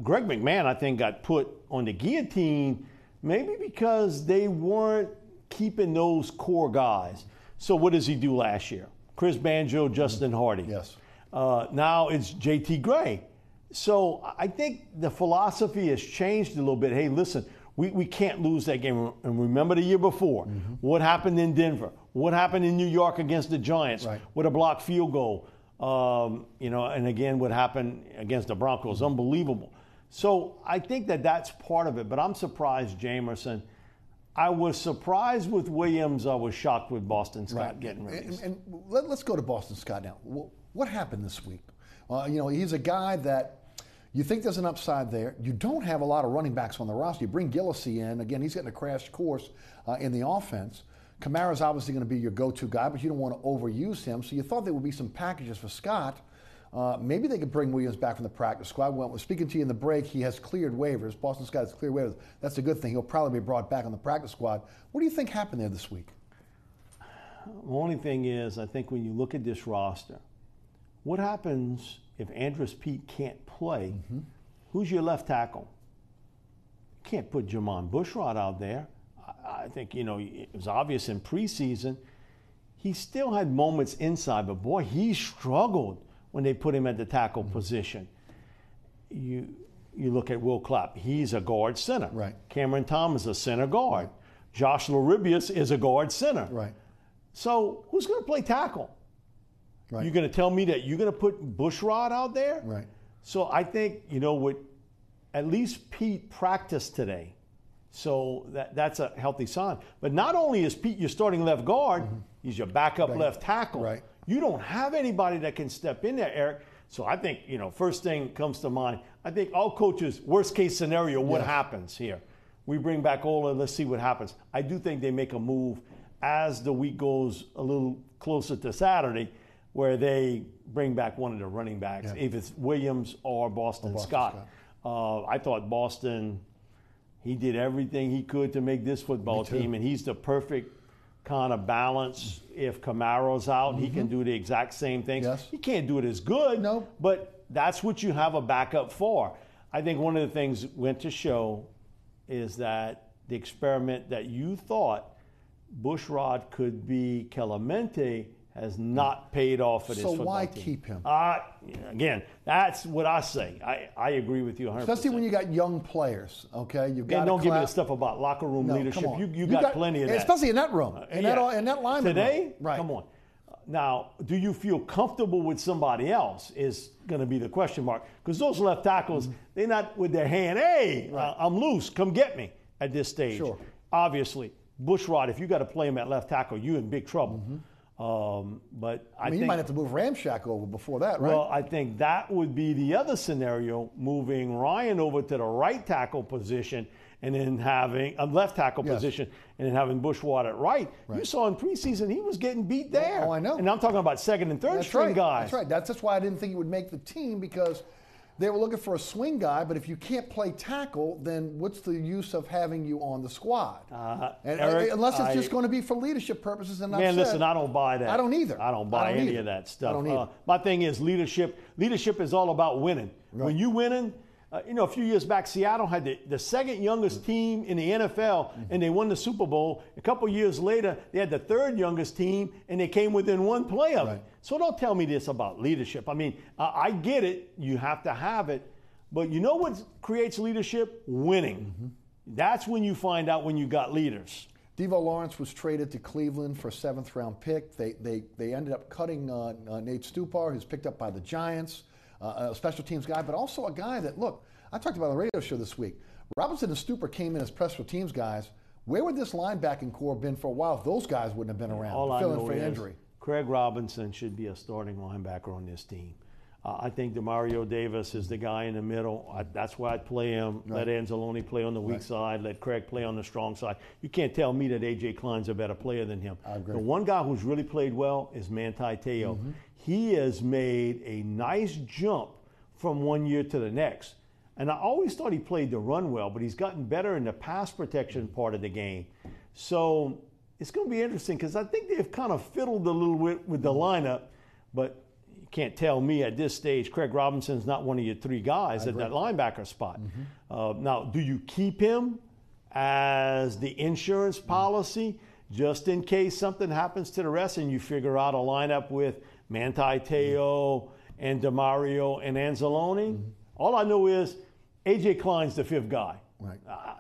D: Greg McMahon, I think, got put on the guillotine maybe because they weren't keeping those core guys. So what does he do last year? Chris Banjo, Justin Hardy.
C: Yes.
D: Now it's JT Gray. So I think the philosophy has changed a little bit. Hey, listen, we can't lose that game. And remember the year before, what happened in Denver? What happened in New York against the Giants with a blocked field goal? And again, what happened against the Broncos, unbelievable. So I think that's part of it, but I'm surprised Jamerson, I was surprised with Williams. I was shocked with Boston Scott getting released.
C: And let's go to Boston Scott now. What happened this week? He's a guy that you think there's an upside there. You don't have a lot of running backs on the roster. You bring Gillislee in. Again, he's getting a crash course in the offense. Kamara's obviously going to be your go-to guy, but you don't want to overuse him. So you thought there would be some packages for Scott. Maybe they could bring Williams back from the practice squad. Well, speaking to you in the break, he has cleared waivers. Boston Scott has cleared waivers. That's a good thing. He'll probably be brought back on the practice squad. What do you think happened there this week?
D: The only thing is, I think when you look at this roster, what happens if Andrus Peat can't play? Mm-hmm. Who's your left tackle? You can't put Jamon Bushrod out there. I think, it was obvious in preseason. He still had moments inside, but boy, he struggled when they put him at the tackle position. You look at Will Clapp. He's a guard center.
C: Right.
D: Cameron Thomas, a center guard. Right. Josh Laribius is a guard center.
C: Right.
D: So who's going to play tackle?
C: Right.
D: You're going to tell me that you're going to put Bushrod out there?
C: Right.
D: So I think, with at least Pete practiced today. So that's a healthy sign. But not only is Pete your starting left guard, he's your backup left tackle.
C: Right.
D: You don't have anybody that can step in there, Eric. So I think, first thing comes to mind, I think all coaches, worst case scenario, what happens here? We bring back Ola, let's see what happens. I do think they make a move as the week goes a little closer to Saturday, where they bring back one of the running backs, if it's Williams or Boston Scott. I thought Boston, he did everything he could to make this football team, and he's the perfect kind of balance. If Camaro's out, he can do the exact same things.
C: Yes.
D: He can't do it as good, but that's what you have a backup for. I think one of the things went to show is that the experiment that you thought Bushrod could be Clemente has not paid off for this football team.
C: So why keep him?
D: Again, that's what I say. I agree with you 100%.
C: Especially when you got young players, okay? You've got
D: don't give me the stuff about locker room leadership. You got plenty of that.
C: Especially in that room, in that lineman
D: today,
C: room. Right.
D: Come on. Now, do you feel comfortable with somebody else is going to be the question mark. Because those left tackles, they're not with their hand, hey, I'm loose, come get me at this stage.
C: Sure.
D: Obviously, Bushrod, if you got to play him at left tackle, you're in big trouble. But I think
C: you might have to move Ramshack over before that, right?
D: Well, I think that would be the other scenario, moving Ryan over to the right tackle position and then having a left tackle position and then having Bushrod at right. You saw in preseason he was getting beat there.
C: Oh, I know.
D: And I'm talking about second and third string guys.
C: That's right. That's why I didn't think he would make the team, because they were looking for a swing guy, but if you can't play tackle, then what's the use of having you on the squad?
D: Eric,
C: unless it's just going to be for leadership purposes. And
D: listen, I don't buy that.
C: I don't either.
D: I don't buy any of that stuff.
C: I don't either.
D: My thing is leadership. Leadership is all about winning. Right. When you winning, a few years back, Seattle had the second youngest team in the NFL, and they won the Super Bowl. A couple years later, they had the third youngest team, and they came within one play of it. So don't tell me this about leadership. I mean, I get it. You have to have it. But you know what creates leadership? Winning. That's when you find out when you got leaders.
C: Devo Lawrence was traded to Cleveland for a 7th-round pick. They ended up cutting Nate Stupar, who's picked up by the Giants. A special teams guy, but also a guy that, look, I talked about on the radio show this week. Robinson and Stupar came in as special teams guys. Where would this linebacking core have been for a while if those guys wouldn't have been around?
D: All I know is Craig Robinson should be a starting linebacker on this team. I think DeMario Davis is the guy in the middle. That's why I'd play him. Let Anzalone play on the weak side. Let Craig play on the strong side. You can't tell me that A.J. Klein's a better player than him.
C: I agree.
D: The one guy who's really played well is Manti Te'o. He has made a nice jump from one year to the next. And I always thought he played the run well, but he's gotten better in the pass protection part of the game. So it's going to be interesting because I think they've kind of fiddled a little bit with the lineup, but you can't tell me at this stage Craig Robinson's not one of your three guys at that linebacker spot. Now, do you keep him as the insurance policy just in case something happens to the rest and you figure out a lineup with Manti Te'o and DeMario and Anzalone? All I know is A.J. Klein's the fifth guy.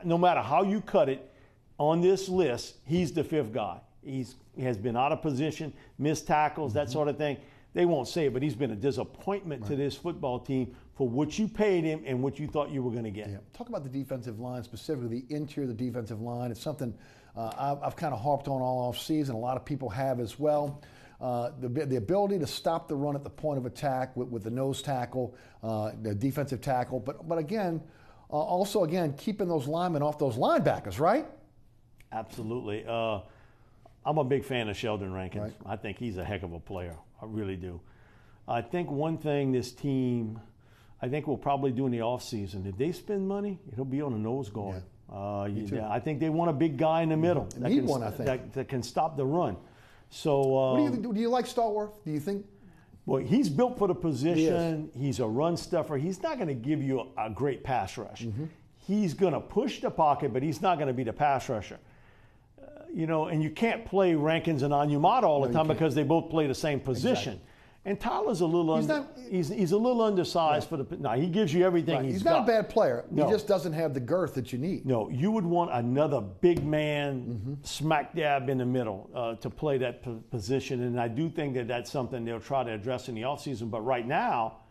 D: No matter how you cut it, on this list, he's the fifth guy. He has been out of position, missed tackles, that sort of thing. They won't say it, but he's been a disappointment to this football team for what you paid him and what you thought you were going to get.
C: Talk about the defensive line, specifically the interior of the defensive line. It's something I've kind of harped on all off season. A lot of people have as well. The ability to stop the run at the point of attack with the nose tackle, the defensive tackle, but again, also again keeping those linemen off those linebackers, right?
D: Absolutely. I'm a big fan of Sheldon Rankins.
C: Right.
D: I think he's a heck of a player. I really do. I think one thing this team, I think we'll probably do in the offseason, if they spend money, it'll be on the nose guard. Yeah. I think they want a big guy in the middle that can stop the run. So,
C: what do you like Stallworth? Do you think?
D: Well, he's built for the position. He's a run stuffer. He's not going to give you a great pass rush.
C: Mm-hmm.
D: He's going to push the pocket, but he's not going to be the pass rusher. And you can't play Rankins and Onyemata all the time because they both play the same position.
C: Exactly.
D: And Tyler's a little he's a little undersized for the. No, he gives you everything he's got.
C: Not a bad player.
D: No.
C: He just doesn't have the girth that you need.
D: No, you would want another big man smack dab in the middle to play that position, and I do think that that's something they'll try to address in the offseason. But right now,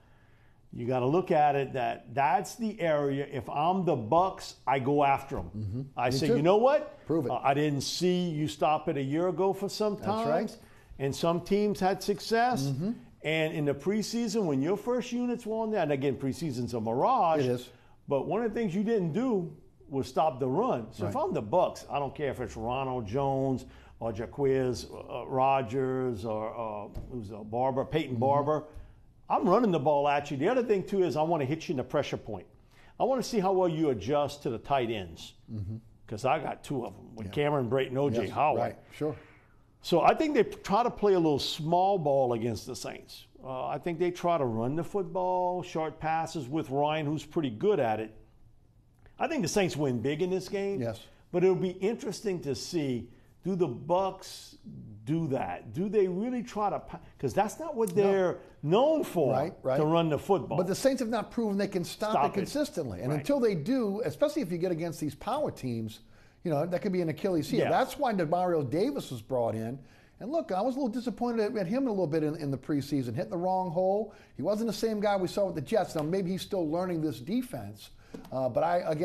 D: you got to look at it that's the area. If I'm the Bucs, I go after them. I say, you know what?
C: Prove it.
D: I didn't see you stop it a year ago for some times.
C: That's right.
D: And some teams had success. And in the preseason, when your first units were on there, and again, preseason's a mirage.
C: It is.
D: But one of the things you didn't do was stop the run. So if I'm the Bucs, I don't care if it's Ronald Jones or Jaquiz Rogers or who's Barber, Peyton Barber. I'm running the ball at you. The other thing, too, is I want to hit you in the pressure point. I want to see how well you adjust to the tight ends. Because I got two of them with Cameron Brayton, O.J. Howard.
C: Right, sure.
D: So I think they try to play a little small ball against the Saints. I think they try to run the football, short passes with Ryan, who's pretty good at it. I think the Saints win big in this game.
C: Yes.
D: But it'll be interesting to see, do the Bucs do that? Do they really try to – because that's not what they're known for, to run the football.
C: But the Saints have not proven they can stop it consistently. And until they do, especially if you get against these power teams – that could be an Achilles heel. That's why Demario Davis was brought in. And look, I was a little disappointed at him a little bit in the preseason, hitting the wrong hole. He wasn't the same guy we saw with the Jets. Now, maybe he's still learning this defense. But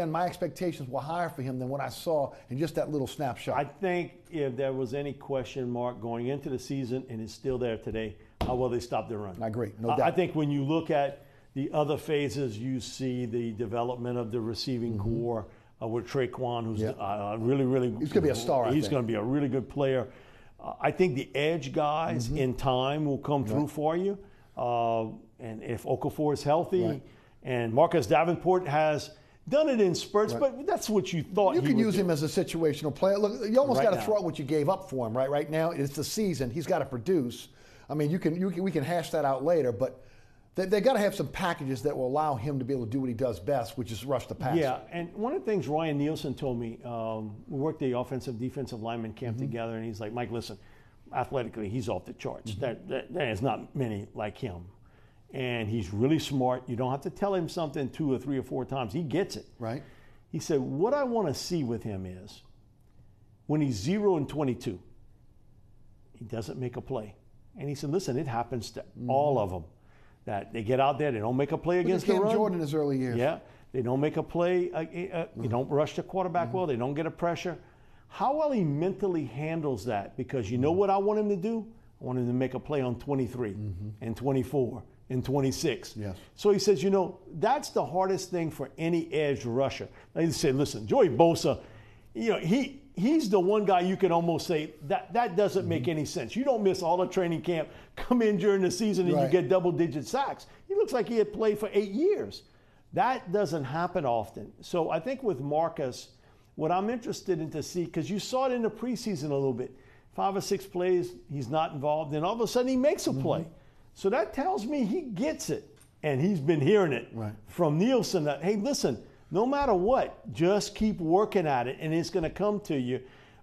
C: my expectations were higher for him than what I saw in just that little snapshot.
D: I think if there was any question mark going into the season, and it's still there today, how well they stop the run.
C: I agree, no doubt.
D: I think when you look at the other phases, you see the development of the receiving corps. With Traquan, who's really
C: he's going to be a star.
D: He's going to be a really good player. I think the edge guys in time will come through for you. And if Okafor is healthy, and Marcus Davenport has done it in spurts, but that's what you thought
C: you
D: he
C: can
D: would
C: use
D: do.
C: him as a situational player. Look, you almost got to throw out what you gave up for him. Right now, it's the season. He's got to produce. I mean, we can hash that out later, but. They got to have some packages that will allow him to be able to do what he does best, which is rush the passer.
D: Yeah, and one of the things Ryan Nielsen told me, we worked the offensive-defensive lineman camp together, and he's like, Mike, listen, athletically, he's off the charts. There's not many like him. And he's really smart. You don't have to tell him something 2 or 3 or 4 times. He gets it.
C: Right.
D: He said, what I want to see with him is when he's 0 and 22, he doesn't make a play. And he said, listen, it happens to all of them. That they get out there, they don't make a play against the run.
C: Cam Jordan in his early years.
D: Yeah, they don't make a play. You don't rush the quarterback well. They don't get a pressure. How well he mentally handles that? Because you know what I want him to do? I want him to make a play on 23 and 24 and 26.
C: Yes.
D: So he says, that's the hardest thing for any edge rusher. He said, listen, Joey Bosa, he's the one guy you can almost say that doesn't make any sense. You don't miss all the training camp, come in during the season, and you get double-digit sacks. He looks like he had played for 8 years. That doesn't happen often. So I think with Marcus, what I'm interested in to see, because you saw it in the preseason a little bit, 5 or 6 plays, he's not involved, and all of a sudden he makes a play. So that tells me he gets it, and he's been hearing it from Nielsen that, hey, listen, no matter what, just keep working at it, and it's going to come to you.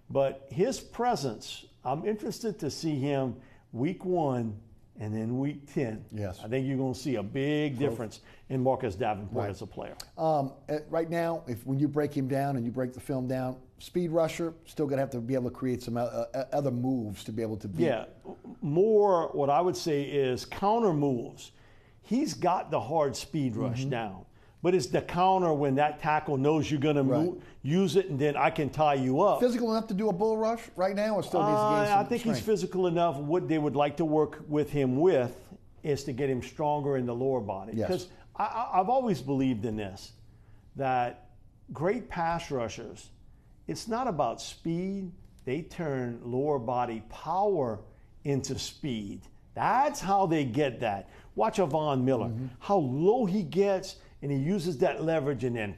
D: But his presence, I'm interested to see him week 1 and then week 10.
C: Yes.
D: I think you're going to see a big difference in Marcus Davenport as a player.
C: Right now, when you break him down and you break the film down, speed rusher, still going to have to be able to create some other moves to be able to beat.
D: Yeah, more what I would say is counter moves. He's got the hard speed rush down. but it's the counter when that tackle knows you're going to use it, and then I can tie you up.
C: Physical enough to do a bull rush right now, or still needs to gain some
D: I think
C: strength?
D: he's physical enough. What they would like to work with him with is to get him stronger in the lower body.
C: Yes.
D: Because I've always believed in this, that great pass rushers, it's not about speed. They turn lower body power into speed. That's how they get that. Watch a Von Miller, how low he gets, and he uses that leverage, and then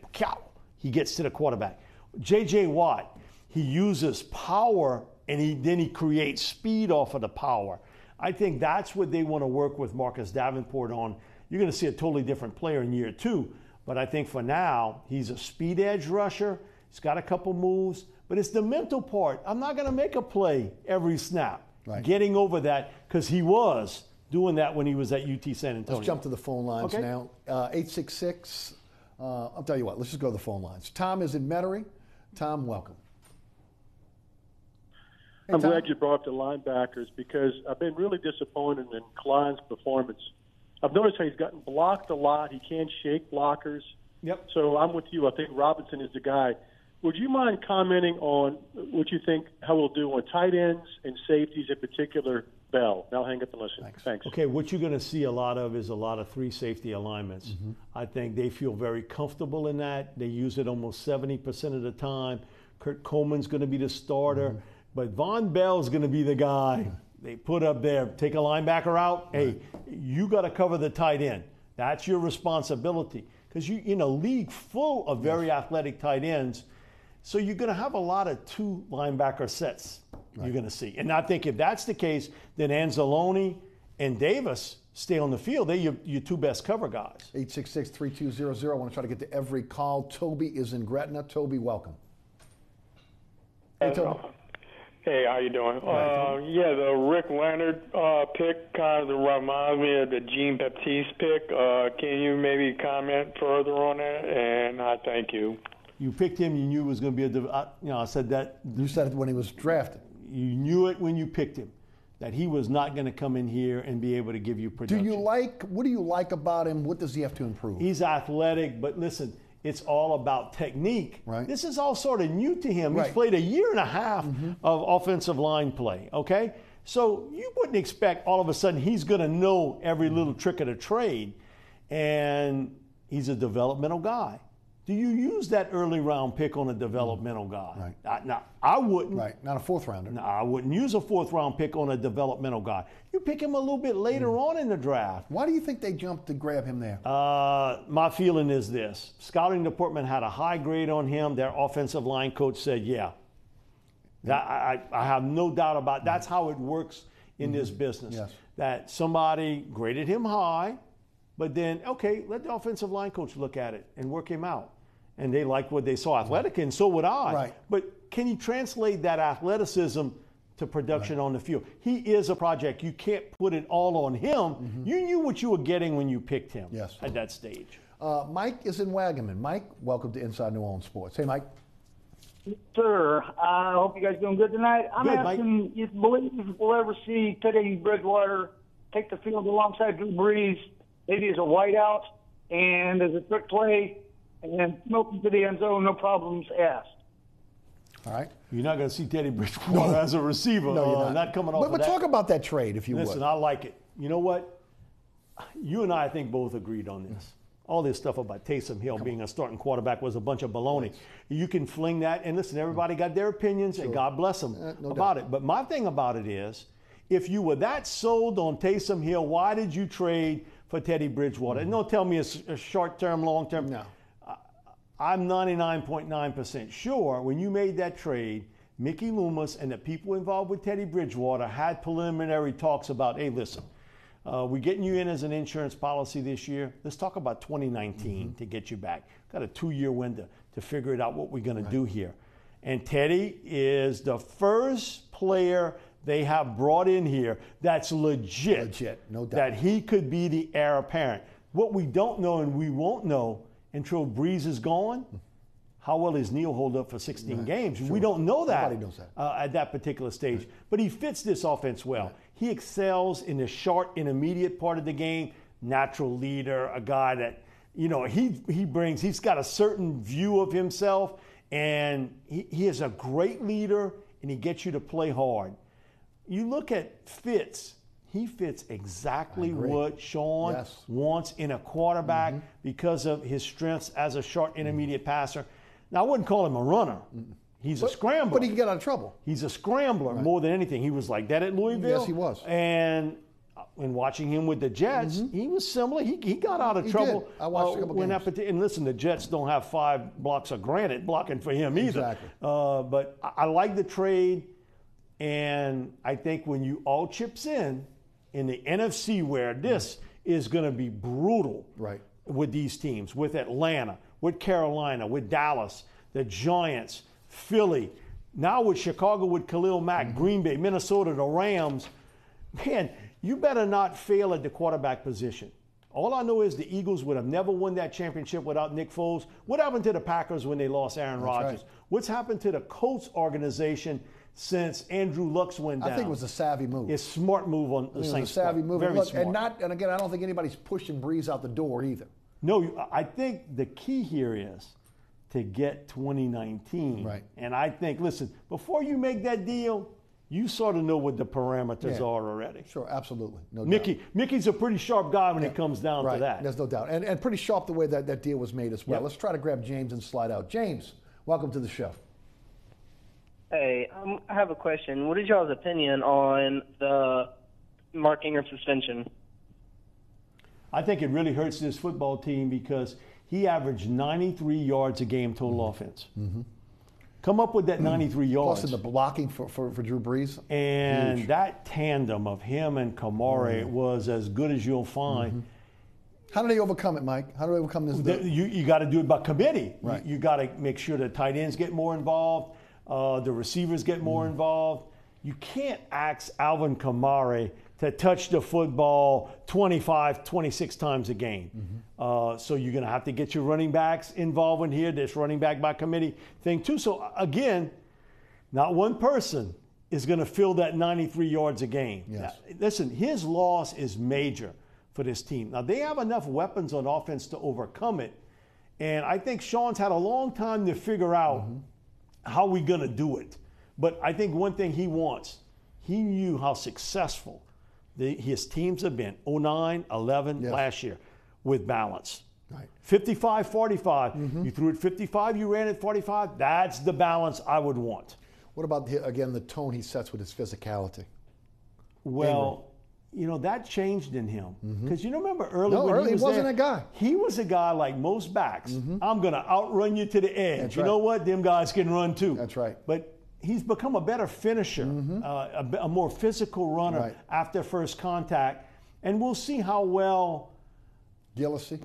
D: he gets to the quarterback. J.J. Watt, he uses power, and then he creates speed off of the power. I think that's what they want to work with Marcus Davenport on. You're going to see a totally different player in year 2, but I think for now, he's a speed edge rusher. He's got a couple moves, but it's the mental part. I'm not going to make a play every snap.
C: Right.
D: Getting over that, because he was doing that when he was at UT San Antonio.
C: Let's jump to the phone lines now. 866, I'll tell you what, let's just go to the phone lines. Tom is in Metairie. Tom, welcome. Hey,
F: I'm
C: Tom.
F: glad you brought up the linebackers because I've been really disappointed in Klein's performance. I've noticed how he's gotten blocked a lot. He can't shake blockers.
D: Yep.
F: So I'm with you. I think Robinson is the guy. Would you mind commenting on what you think, how we'll do on tight ends and safeties, in particular, Bell? Now hang up and listen. Thanks.
D: Okay, what you're going to see a lot of is a lot of 3 safety alignments. I think they feel very comfortable in that. They use it almost 70% of the time. Kurt Coleman's going to be the starter, but Von Bell's going to be the guy they put up there. Take a linebacker out. Hey, you got to cover the tight end. That's your responsibility, because you in a league full of very athletic tight ends. So you're going to have a lot of 2 linebacker sets you're going to see. And I think if that's the case, then Anzalone and Davis stay on the field. They're your 2 best cover guys.
C: 866-3200. I want to try to get to every call. Toby is in Gretna. Toby, welcome. Hey, Toby.
G: Hey, how you doing? Yeah, the Rick Leonard pick kind of reminds me of the Jean Baptiste pick. Can you maybe comment further on that? And I thank you.
D: You picked him. You knew it was going to be I said that.
C: You said it when he was drafted.
D: You knew it when you picked him, that he was not going to come in here and be able to give you production.
C: What do you like about him? What does he have to improve?
D: He's athletic, but listen, it's all about technique.
C: Right.
D: This is all sort of new to him.
C: Right.
D: He's played a year and a half of offensive line play, okay? So you wouldn't expect all of a sudden he's going to know every little trick of the trade, and he's a developmental guy. Do you use that early round pick on a developmental guy?
C: Right.
D: Now, I wouldn't.
C: Right, not a 4th rounder.
D: No, I wouldn't use a 4th round pick on a developmental guy. You pick him a little bit later on in the draft.
C: Why do you think they jumped to grab him there?
D: My feeling is this. Scouting department had a high grade on him. Their offensive line coach said, I have no doubt about it. That's how it works in this business.
C: Yes.
D: That somebody graded him high, but then, okay, let the offensive line coach look at it and work him out. And they liked what they saw athletic, and so would I.
C: Right.
D: But can you translate that athleticism to production on the field? He is a project. You can't put it all on him. You knew what you were getting when you picked him at that stage.
C: Mike is in Wagaman. Mike, welcome to Inside New Orleans Sports. Hey, Mike.
H: Sir, I hope you guys doing good tonight. I'm
D: Good,
H: asking,
D: Mike.
H: you believe we'll ever see Teddy Bridgewater take the field alongside Drew Brees, maybe as a wideout and as a trick play, and then smoke him to the end zone, no problems asked.
C: All right.
D: You're not going to see Teddy Bridgewater as a receiver.
C: No, you're
D: not coming off
C: But
D: of that.
C: talk about that trade, if you would.
D: Listen, I like it. You know what? You and I think, both agreed on this. All this stuff about Taysom Hill being a starting quarterback was a bunch of baloney. You can fling that, and listen, everybody got their opinions, and God bless them about it. But my thing about it is, if you were that sold on Taysom Hill, why did you trade for Teddy Bridgewater? And don't tell me it's a short-term, long-term.
C: No.
D: I'm 99.9% sure when you made that trade, Mickey Loomis and the people involved with Teddy Bridgewater had preliminary talks about, hey, listen, we're getting you in as an insurance policy this year. Let's talk about 2019 to get you back. Got a 2-year window to figure it out what we're going to do here. And Teddy is the first player they have brought in here that's legit,
C: no doubt,
D: that he could be the heir apparent. What we don't know, and we won't know until Breeze is gone, how well his knee will hold up for 16 games. Sure. We don't know that,
C: Nobody knows that.
D: At that particular stage. But he fits this offense well. He excels in the short, intermediate part of the game, natural leader, a guy that he's got a certain view of himself, and he is a great leader, and he gets you to play hard. You look at Fitz. He fits exactly what Sean wants in a quarterback because of his strengths as a short intermediate passer. Now, I wouldn't call him a runner. He's a scrambler.
C: But he can get out of trouble.
D: He's a scrambler more than anything. He was like that at Louisville.
C: Yes, he was.
D: And when watching him with the Jets, he was similar. He got out of trouble.
C: Did. I watched a couple games.
D: And listen, the Jets don't have 5 blocks of granite blocking for him either.
C: Exactly.
D: But I like the trade, and I think when you all chips in the NFC, where this is going to be brutal with these teams, with Atlanta, with Carolina, with Dallas, the Giants, Philly, now with Chicago, with Khalil Mack, Green Bay, Minnesota, the Rams, man, you better not fail at the quarterback position. All I know is the Eagles would have never won that championship without Nick Foles. What happened to the Packers when they lost Aaron Rodgers? What's happened to the Colts organization since Andrew Luck went down?
C: I think it was a savvy move.
D: It's a smart move on the Saints.
C: It was a savvy move.
D: Very smart.
C: And again, I don't think anybody's pushing Breeze out the door either.
D: No, I think the key here is to get 2019.
C: Right.
D: And I think, listen, before you make that deal, you sort of know what the parameters are already.
C: Sure, absolutely. No
D: doubt. Mickey's a pretty sharp guy when it comes down to that.
C: There's no doubt. And pretty sharp the way that deal was made as well. Let's try to grab James and slide out. James, welcome to the show.
I: Hey, I have a question. What is y'all's opinion on the Mark Ingram suspension?
D: I think it really hurts this football team because he averaged 93 yards a game total offense. Come up with that 93 yards.
C: Plus in the blocking for Drew Brees.
D: And
C: huge.
D: that tandem of him and Kamara was as good as you'll find.
C: How do they overcome it, Mike? How do they overcome this?
D: You got to do it by committee.
C: Right.
D: You got to make sure the tight ends get more involved. The receivers get more involved. You can't ask Alvin Kamara to touch the football 25, 26 times a game. So you're going to have to get your running backs involved in here, this running back by committee thing too. So again, not one person is going to fill that 93 yards a game. Now, listen, his loss is major for this team. Now, they have enough weapons on offense to overcome it. And I think Sean's had a long time to figure out how we're going to do it. But I think one thing he wants, he knew how successful his teams have been, 09, 11 last year, with balance. 55-45. You threw it 55, you ran it 45. That's the balance I would want.
C: What about, again, the tone he sets with his physicality?
D: Well, that changed in him. Because you remember early when
C: he wasn't
D: there,
C: a guy.
D: He was a guy like most backs. I'm going to outrun you to the edge. That's know what? Them guys can run too.
C: That's right.
D: But he's become a better finisher, a more physical runner after first contact. And we'll see how well
C: Gillislee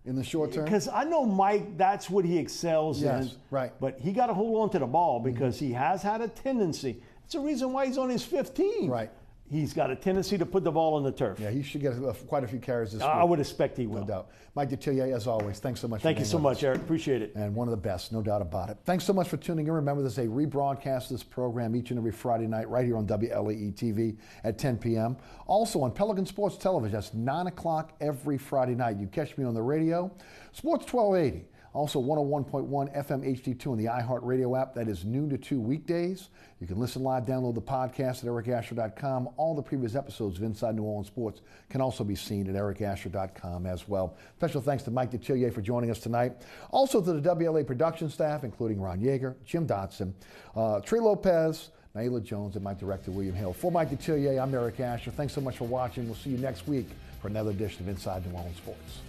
C: in the short term.
D: Because I know Mike, that's what he excels in.
C: Right.
D: But he got to hold on to the ball because he has had a tendency. It's the reason why he's on his 15.
C: Right.
D: He's got a tendency to put the ball on the turf.
C: Yeah, he should get quite a few carries this week.
D: I would expect he will.
C: No doubt. Mike Detillier, as always, thanks so much
D: Thank you so much, Eric. Appreciate it.
C: And one of the best, no doubt about it. Thanks so much for tuning in. Remember, there's a rebroadcast of this program each and every Friday night right here on WLAE-TV at 10 p.m. Also on Pelican Sports Television. That's 9 o'clock every Friday night. You catch me on the radio. Sports 1280. Also 101.1 FM HD2 on the iHeartRadio app. That is noon to 2 weekdays. You can listen live, download the podcast at ericasher.com. All the previous episodes of Inside New Orleans Sports can also be seen at ericasher.com as well. Special thanks to Mike Detillier for joining us tonight. Also to the WLA production staff, including Ron Yeager, Jim Dotson, Trey Lopez, Naila Jones, and my director, William Hill. For Mike Detillier, I'm Eric Asher. Thanks so much for watching. We'll see you next week for another edition of Inside New Orleans Sports.